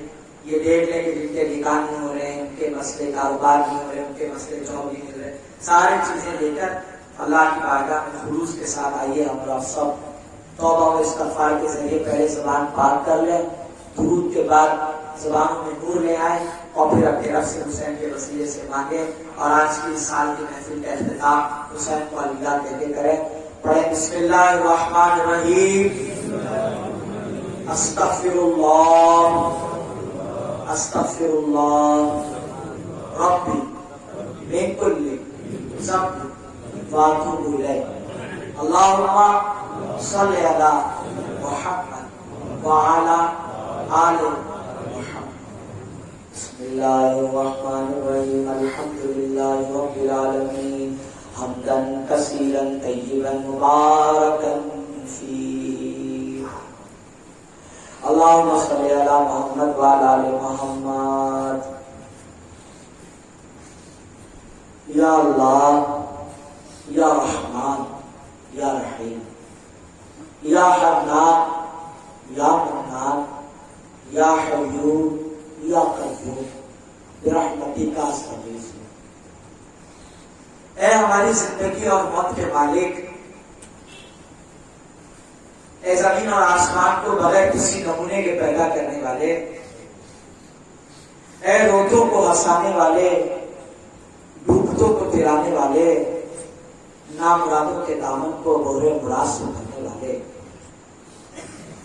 یہ دیکھ لیں کہ جن کے نکاح نہیں ہو رہے ہیں، ان کے مسئلے کاروبار نہیں ہو رہے، ان کے مسئلے جاب نہیں مل رہے، ساری چیزیں لے کر اللہ کی بارگاہ میں خلوص کے ساتھ آئیے۔ ہم لوگ سب توبہ و استغفار کے ذریعے پہلے زبان پاک کر لیں، درود کے بعد زبانوں میں نور لے آئیں اور پھر اپنے رب سے حسین کے وسیلے سے مانگیں، اور آج کی سال کی محفل کا اختتام حسین کو الوداع کہہ کے کریں۔ پڑھیں بسم اللہ الرحمن الرحیم، استغفر اللہ استغفر اللہ ربی من کل ذنب واتوب الیہ، اللہم صلی علی محمد وعلی آل محمد۔ بسم اللہ الرحمن الرحیم، الحمدللہ رب العالمین، حمدا کثیرا طیبا مبارکا فیہ، اللہم صلی علی محمد وعلی آل محمد۔ یا اللہ، یا رحمان، یا رحیم، یا حنان، یا منان یا حیون یا قیوم برحمتک استغیث، اے ہماری زندگی اور موت کے مالک، اے زمین اور آسمان کو بغیر کسی نمونے کے پیدا کرنے والے، اے روتوں کو ہنسانے والے، ڈوبتوں کو ترانے والے، نامرادوں کے دامن کو بورے مراد سے بھرنے والے،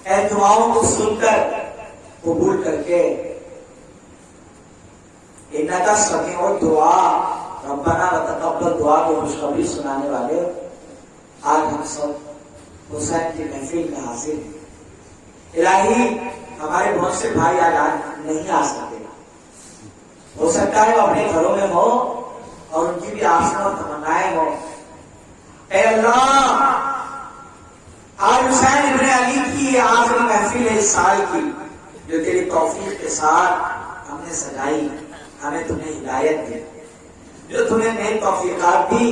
اے دعاؤں کو سن کر قبول کر کے انکا سمیع الدعا ربنا وتقبل دعا کو خوشخبری سنانے والے، آج ہم سب حسین کی محفل میں حاضر ہیں۔ الہی ہمارے بہت سے بھائی آج نہیں آ سکتے، ہو سکتا ہے وہ اپنے گھروں میں ہو اور ان کی بھی آسیں اور تمنائیں ہو۔ اے اللہ، آج حسین ابن علی کی آخری محفل ہے اس سال کی، جو تیری توفیق کے ساتھ ہم نے سجائی، ہمیں تم نے ہدایت دی، جو تم نے نئی توفیقات دی،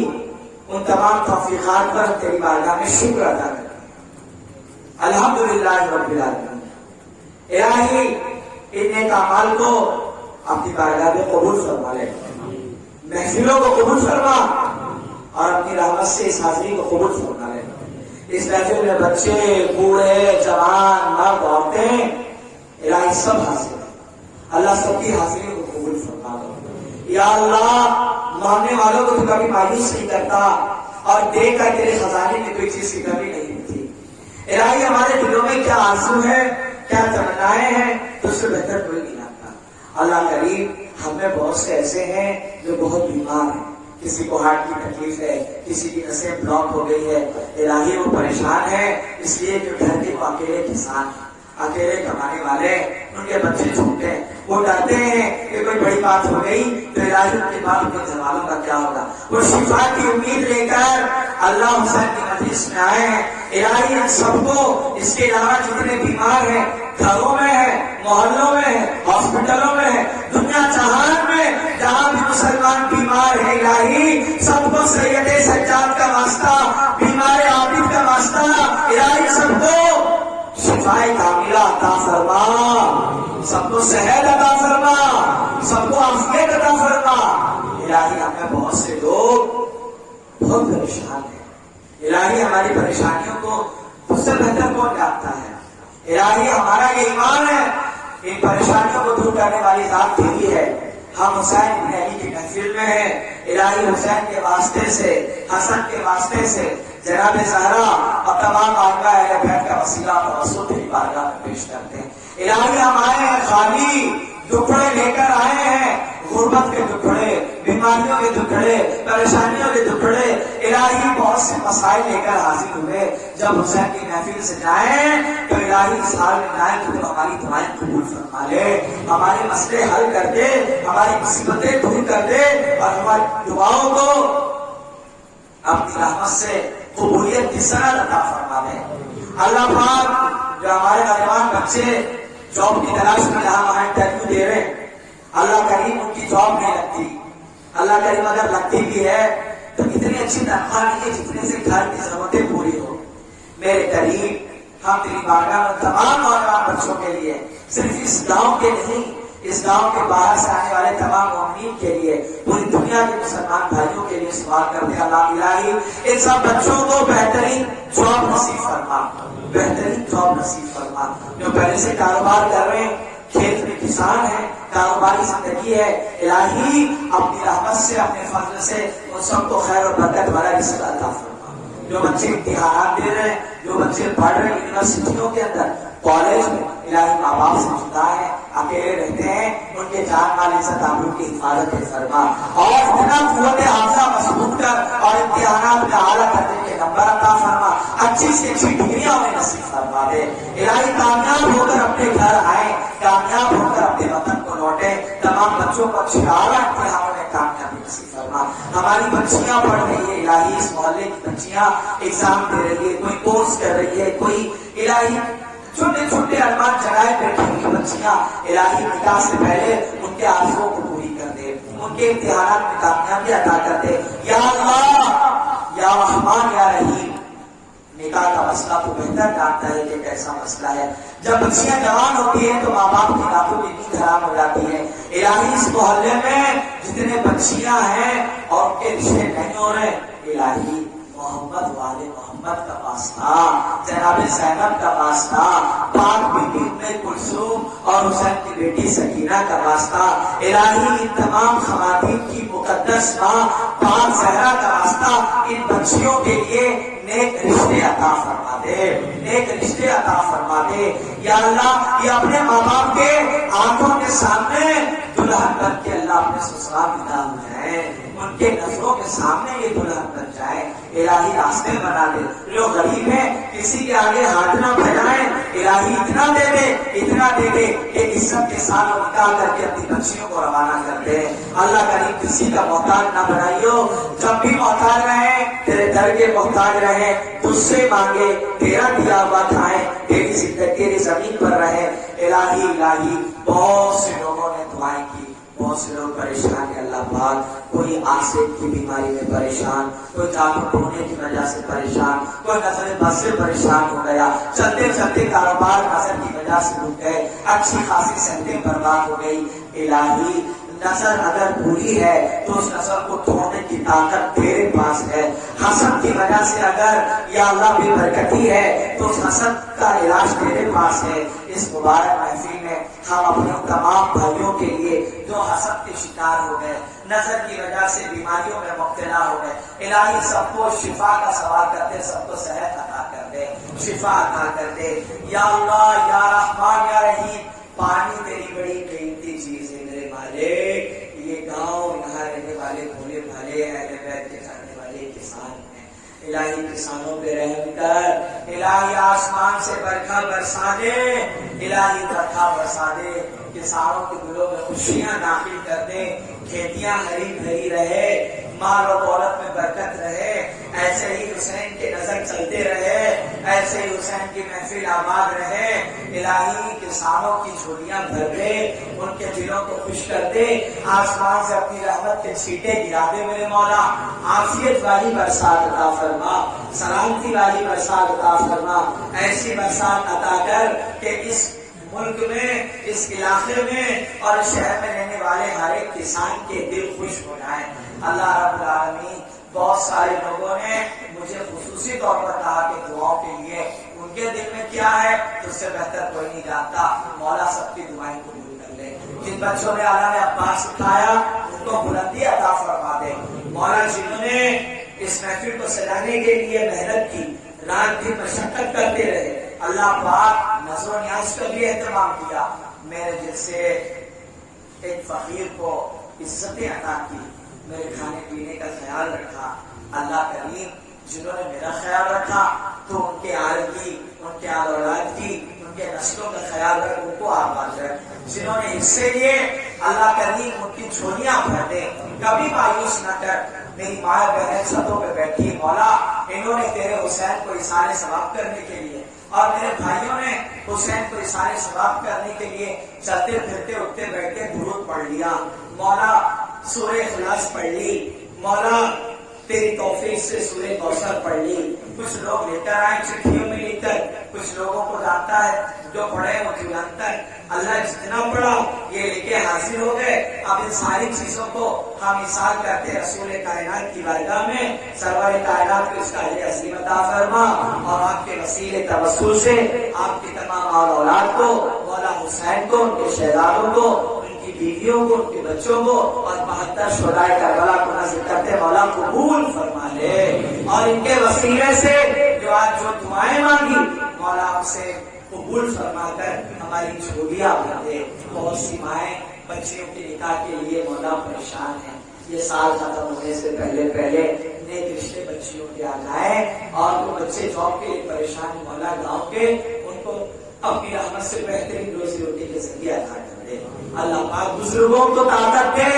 ان تمام توفیقات پر تیری بارگاہ میں شکر ادا کرتے ہیں۔ الحمدللہ رب العالمین۔ الہی ان نیک اعمال کو اپنی بارگاہ میں قبول فرما لے، محفلوں کو قبول فرما اور اپنی رحمت سے اس حاضری کو قبول فرما لے۔ اس محفل میں بچے، بوڑھے، جوان، مرد، عورتیں، الہی سب حاضر ہیں، اللہ سب کی حاضری کو قبول فرما لے۔ یا اللہ، ماننے والوں کو تو کبھی مایوس نہیں کرتا اور دے کر تیرے خزانے میں کوئی چیز کی کمی نہیں ہوتی۔ الہی ہمارے دلوں میں کیا آرزو ہے، کیا تمنائیں ہیں، تو اس سے بہتر کوئی نہیں جانتا۔ اللہ کریم، ہم میں بہت سے ایسے ہیں جو بہت بیمار ہیں، کسی کو ہارٹ کی تکلیف ہے، کسی کی نسیں بلاک ہو گئی ہے، الہی وہ پریشان ہے اس لیے کہ گھر کے اکیلے کسان ہیں، اکیلے کمانے والے، ان کے بچے چھوٹے ہیں، وہ ڈرتے ہیں کہ کوئی بڑی بات ہو گئی تو الہی ان کے بعد ان کے گھر والوں کا کیا ہوگا۔ وہ شفا کی امید لے کر اللہ حسین کی مجلس میں آئے ہیں۔ الہی ان سب کو، اس کے علاوہ جتنے بیمار ہیں، گھروں میں ہیں، محلوں میں ہیں، ہاسپٹلوں میں ہیں، دنیا جہان میں جہاں بھی مسلمان بیمار ہیں، الہی سب کو سید سجاد کا واسطہ، بیمار عابد کا واسطہ، الہی سب کو شفائے کاملہ عطا فرما، سب کو صحت عطا فرما، سب کو عافیت عطا فرما۔ الہی ہم میں بہت سے لوگ بہت پریشان ہیں، الہی ہماری پریشانیوں کو تجھ سے بہتر کون جانتا ہے۔ الہی ہمارا یہ ایمان ہے، ان پریشانیوں کو دور کرنے والی ذات تیری ہے۔ ہم حسین ابن علی کی محفل میں ہیں، الہی حسین کے واسطے سے، حسن کے واسطے سے جناب زہرا اور تمام آقا اہل بیت کا وسیلہ توسل تیری بارگاہ میں پیش کرتے ہیں۔ الہی ہم آئے ہیں خالی، دکھڑے لے کر آئے ہیں، غربت کے دکھڑے، بیماریوں کے دکھڑے، پریشانیوں کے دکھڑے، الہی بہت سے مسائل لے کر حاضر ہوئے۔ جب حسین کی محفل سے جائیں تو الہی اس حال میں جائیں تو ہماری دعائیں قبول فرما لے، ہمارے مسئلے حل کر دے، ہماری مصیبتیں دور کر دے اور ہماری دعاؤں کو اپنی رحمت سے قبولیت کی سند عطا فرما دے۔ اللہ پاک، جو ہمارے نوجوان بچے جاب کی تلاش میں جہاں وہاں انٹرویو دے رہے ہیں، اللہ کریم ان کی جاب نہیں لگتی، اللہ کریم اگر لگتی بھی ہے تو اتنی اچھی تنخواہ نہیں ہے جتنے سے گھر کی ضرورتیں پوری ہو۔ میرے کریم، ہم تیری بارگاہ میں تمام نوجوان بچوں کے لیے، صرف اس گاؤں کے نہیں، اس گاؤں کے باہر سے آنے والے تمام مومنین کے لیے، پوری دنیا کے مسلمان بھائیوں کے لیے سوال کرتے ہیں۔ اللہ الہی ان سب بچوں کو بہترین جاب نصیب فرما، بہترین جاب نصیب فرما۔ جو پہلے سے کاروبار کر رہے ہیں، کھیت میں کسان ہیں، کاروباری زندگی ہے، الہی اپنی رحمت سے، اپنے فضل سے ان سب کو خیر اور برکت والا رزق عطا فرما۔ جو بچے امتحانات دے رہے ہیں، جو بچے پڑھ رہے ہیں یونیورسٹیوں کے اندر، کالج میں، الہی ماں باپ سے جدا ہے، اکیلے رہتے ہیں، ان کے جان مال عزت آبرو کی حفاظت فرما اور اتنا قوت حافظہ مضبوط کر اور امتحانات میں اعلیٰ درجے کے نمبر عطا فرما، اچھی سے اچھی ڈگریاں انہیں نصیب فرما دے۔ الہی کامیاب ہو کر اپنے گھر آئے، کامیاب ہو کر اپنے وطن کو لوٹے، تمام بچوں کو اچھی اعلیٰ امتحانوں میں کامیابی نصیب فرما۔ ہماری بچیاں پڑھ رہی ہے، الہی اس محلے کی بچیاں ایگزام دے رہی ہے، کوئی کورس کر رہی ہے، کوئی الہی چھوٹے چھوٹے ارمان جگائے بیٹھی ہوئی بچیاں، الہی نکاح سے پہلے ان کے آرزوؤں کو پوری کر دے، ان کے امتحانات میں کامیابی عطا کر دے۔ یا اللہ، یا رحمان، یا رحیم، نکاح کا مسئلہ تو بہتر جانتا ہے کہ کیسا مسئلہ ہے. جب بچیاں جوان ہوتی ہیں تو ماں باپ کی دانتوں کی نیند حرام ہو جاتی ہے. الہی اس محلے میں جتنے بچیاں ہیں اور ان کے رشتے نہیں ہو رہے، الہی محمد والے محمد کا واسطہ، جناب زینب کا واسطہ، پاک بیٹی ام کلثوم اور حسین کی بیٹی سکینہ کا واسطہ، الہی ان تمام خواتین کی مقدس ماں پاک زہرا کا واسطہ ان بچیوں کے لیے نیک رشتے عطا فرما دے، نیک رشتے عطا فرما دے. یا اللہ یہ اپنے ماں باپ کے آنکھوں کے سامنے دلہن بن کے اللہ اپنے سسرال ودا ہو جائے، ان کے نظروں کے سامنے یہ دلہن بن جائے. الہی راستے بنا دے. جو غریب ہیں کسی کے آگے ہاتھ نہ پھیلائیں، الہی اتنا دے دے، اتنا دے دے کہ عزت کے ساتھ نکاح کر کے اپنی بچیوں کو روانہ کر دے. اللہ کریم کسی کا محتاج نہ بنائیو. جب بھی محتاج رہے تیرے در کے محتاج رہے، تجھ سے مانگے، تیرا دیا ہوا کھائیں، تیری زندگی تیری زمین پر رہے. الہی الہی بہت سے لوگوں نے دعائیں کی، بہت سے لوگ پریشان ہیں اللہ پاک. کوئی آنسے کی بیماری میں پریشان، کوئی جانور ڈھونے کی وجہ سے پریشان، کوئی نظر بس سے پریشان ہو گیا، چلتے چلتے کاروبار نظر کی وجہ سے رک گئے، اچھی خاصی صحتیں برباد ہو گئی. الہی نظر اگر بری ہے تو اس نظر کو توڑنے کی طاقت تیرے پاس ہے. حسد کی وجہ سے اگر یا اللہ بے برکتی ہے تو اس حسد کا علاج تیرے پاس ہے. اس مبارک محفل میں ہم اپنے تمام بھائیوں کے لیے جو حسد کے شکار ہو گئے، نظر کی وجہ سے بیماریوں میں مبتلا ہو گئے، الہی سب کو شفا کا سوال کرتے، سب کو صحت عطا کر دے، شفا عطا کر دے. یا اللہ یا رحمان یا رحیم، پانی تیری بڑی قیمتی چیز ہے میرے مالک. یہ گاؤں یہاں رہنے والے بھولے بھالے اہل بیت کے کھانے والے کسان ہیں، الہی کسانوں پہ رحم کر. الہی آسمان سے برکھا برسا دے، الہی برکھا برسا دے. کسانوں کے دلوں میں خوشیاں داخل کر دے، کھیتیاں ہری بھری رہے، مال و دولت میں برکت رہے. ایسے ہی حسین کے نظر چلتے رہے، ایسے ہی حسین کی محفل آباد رہے. الہی کسانوں کی جھولیاں بھر دے، ان کے دلوں کو خوش کر دے. آسمان سے اپنی رحمت کے چھینٹے گرا دے میرے مولا. عافیت والی برسات عطا فرما، سلامتی والی برسات عطا فرما. ایسی برسات عطا کر کہ اس ملک میں، اس علاقے میں اور اس شہر میں رہنے والے ہر ایک کسان کے دل خوش ہو جائیں. اللہ رب العالمین، بہت سارے لوگوں نے مجھے خصوصی طور پر کہا کہ دعاؤں کے لیے ان کے دل میں کیا ہے تو اس سے بہتر کوئی نہیں جانتا. مولا سب کی دعائیں قبول کر لے. جن بچوں نے اللہ نے عباس سکھایا ان کو بلندی عطا فرما دے. مولا جنہوں نے اس محفل کو سجانے کے لیے محنت کی، رات دن مشقت کرتے رہے، اللہ پاک نظر و نیاز کا بھی اہتمام کیا. میرے جیسے ایک فقیر کو عزتیں عطا کی، میرے کھانے پینے کا خیال رکھا. اللہ کریم جنہوں نے میرا خیال رکھا تو ان کے آل کی، ان کے آل اولاد کی، ان کے نسلوں کا خیال رکھ، ان کو آباد رکھ. جنہوں نے حصے لیے اللہ کریم ان کی جھولیاں بھر دے، کبھی مایوس نہ کر. میری ماں بہنیں چھتوں پہ بیٹھی، مولا انہوں نے تیرے حسین کو اثار ثواب کرنے کے لیے اور میرے بھائیوں نے حسین کو اثار ثواب کرنے کے لیے چلتے پھرتے اٹھتے بیٹھتے درود پڑھ لیا. مولا سورہ اخلاص پڑھ لی، مولا تیری توفیق سے سورہ کوثر پڑھ لی. کچھ لوگ لے کر آئے چٹھیوں میں لکھ کر، کچھ لوگوں کو جانتا ہے جو پڑھے وہ جانتا ہے. اللہ جتنا پڑھا یہ لے کے حاضر ہو گئے. اب ان ساری چیزوں کو ہم مثال کرتے رسول کائنات کی بارگاہ میں. سرور کائنات کو اس کا اجر عظیم عطا فرما اور آپ کے وسیلے توسل سے آپ کے تمام اولاد کو، مولا حسین کو، ان کے شہزادوں کو، بیویوں کو، ان کے بچوں کو اور 72 شہدائے کربلا کو نصیب کرتے مولا قبول فرما لے. اور ان کے وسیلے سے جو آج جو دعائیں مانگی مولا ہم سے قبول فرما کر ہماری جھولیاں بھر دے. بہت سی مائیں بچیوں کے نکاح کے لیے مولا پریشان ہیں. یہ سال ختم ہونے سے پہلے پہلے نیک رشتے بچیوں کے آ جائیں اور جو بچے جاب کے لیے پریشان مولا گاؤں کے، ان کو اپنی رحمت سے بہترین روزی روٹی کے ذریعے عطا کر دے. اللہ پاک بزرگوں کو طاقت دے.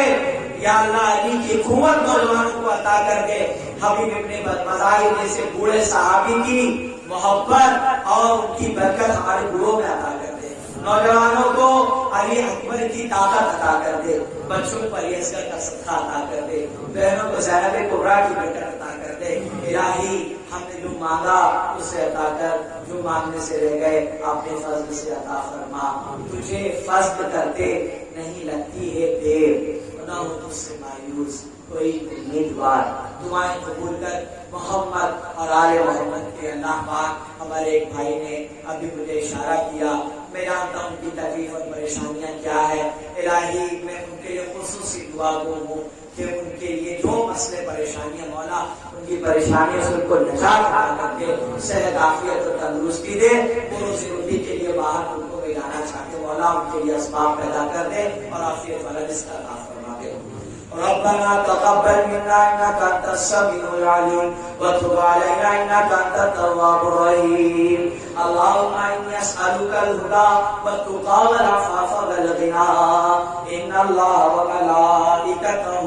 یا اللہ علی کی قوت نوجوانوں کو عطا کر دے. حبیب ابن مظاہر جیسے بوڑھے صحابی کی محبت اور ان کی برکت ہمارے گروہ میں عطا کر دے. نوجوانوں کو علی اکبر کی طاقت عطا کر دے. بچوں کو علی اصغر کا صدقہ عطا کر دے. بہنوں کو زینب کبریٰ کی برکت عطا کر دے. الہی ہم نے جو مانگا اسے عطا کر، جو مانگنے سے رہ گئے اپنے فضل سے عطا فرما۔ تجھے فضل کرتے نہیں لگتی ہے دیر، نہ ہو تجھ سے مایوس کوئی امیدوار۔ دعائیں قبول کر محمد اور آل محمد کے۔ اللہ پاک، ہمارے ایک بھائی نے ابھی مجھے اشارہ کیا، میں جانتا ہوں ان کی تکلیف اور پریشانیاں کیا ہے۔ الہی میں ان کے لیے خصوصی دعا گو ہوں کہ ان کے لیے جو مسئلے پریشانیاں مولا ان کی پریشانیوں سے ان کو نجات عطا کر کے صحت عافیت اور تندرستی دے۔ وہ روزی روٹی کے لیے باہر ان کو جانا چاہتے مولا ان کے لیے اسباب پیدا کر دے اور عافیت والا رزق عطا فرما دے۔ ربنا تقبل منا انك انت السميع العليم وتب علينا انك انت التواب الرحيم اللهم اني اسالك الهدى والتقى والعفاف والغنى ان الله وملائكته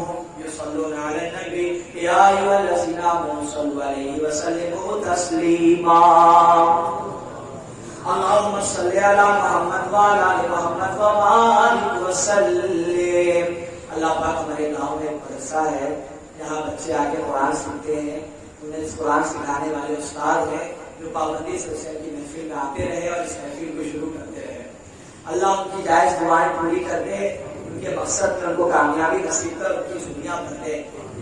يصلون على النبي يا ايها الذين امنوا صلوا عليه وسلموا تسليما اللهم صل على محمد وعلى ال محمد وبارك وسلم۔ اللہ پاک، ہمارے گاؤں میں ایک مدرسہ ہے جہاں بچے آ کے قرآن سیکھتے ہیں، انہیں قرآن سکھانے والے استاد ہیں جو پابندی سے حسین کی محفل میں آتے رہے اور اس محفل کو شروع کرتے رہے۔ اللہ ان کی جائز دعائیں پوری کر دے، ان کے مقصد میں ان کو کامیابی نصیب کر ان کی دنیا بھر دے۔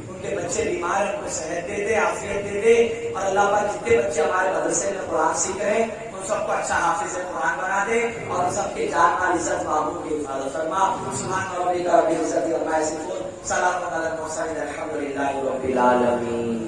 ان کے بچے بیمار ہیں ان کو صحت دے دے، عافیت دے دے، اور اللہ پاک جتنے بچے ہمارے مدرسے میں قرآن سیکھ رہے ہیں ان سب کو اچھا حافظ قرآن بنا دے اور ان سب کے جان مال عزت معبود کی حفاظت فرما۔ سبحان ربک رب العزت عما یصفون، سلام علی المرسلین، الحمد للہ رب العالمین۔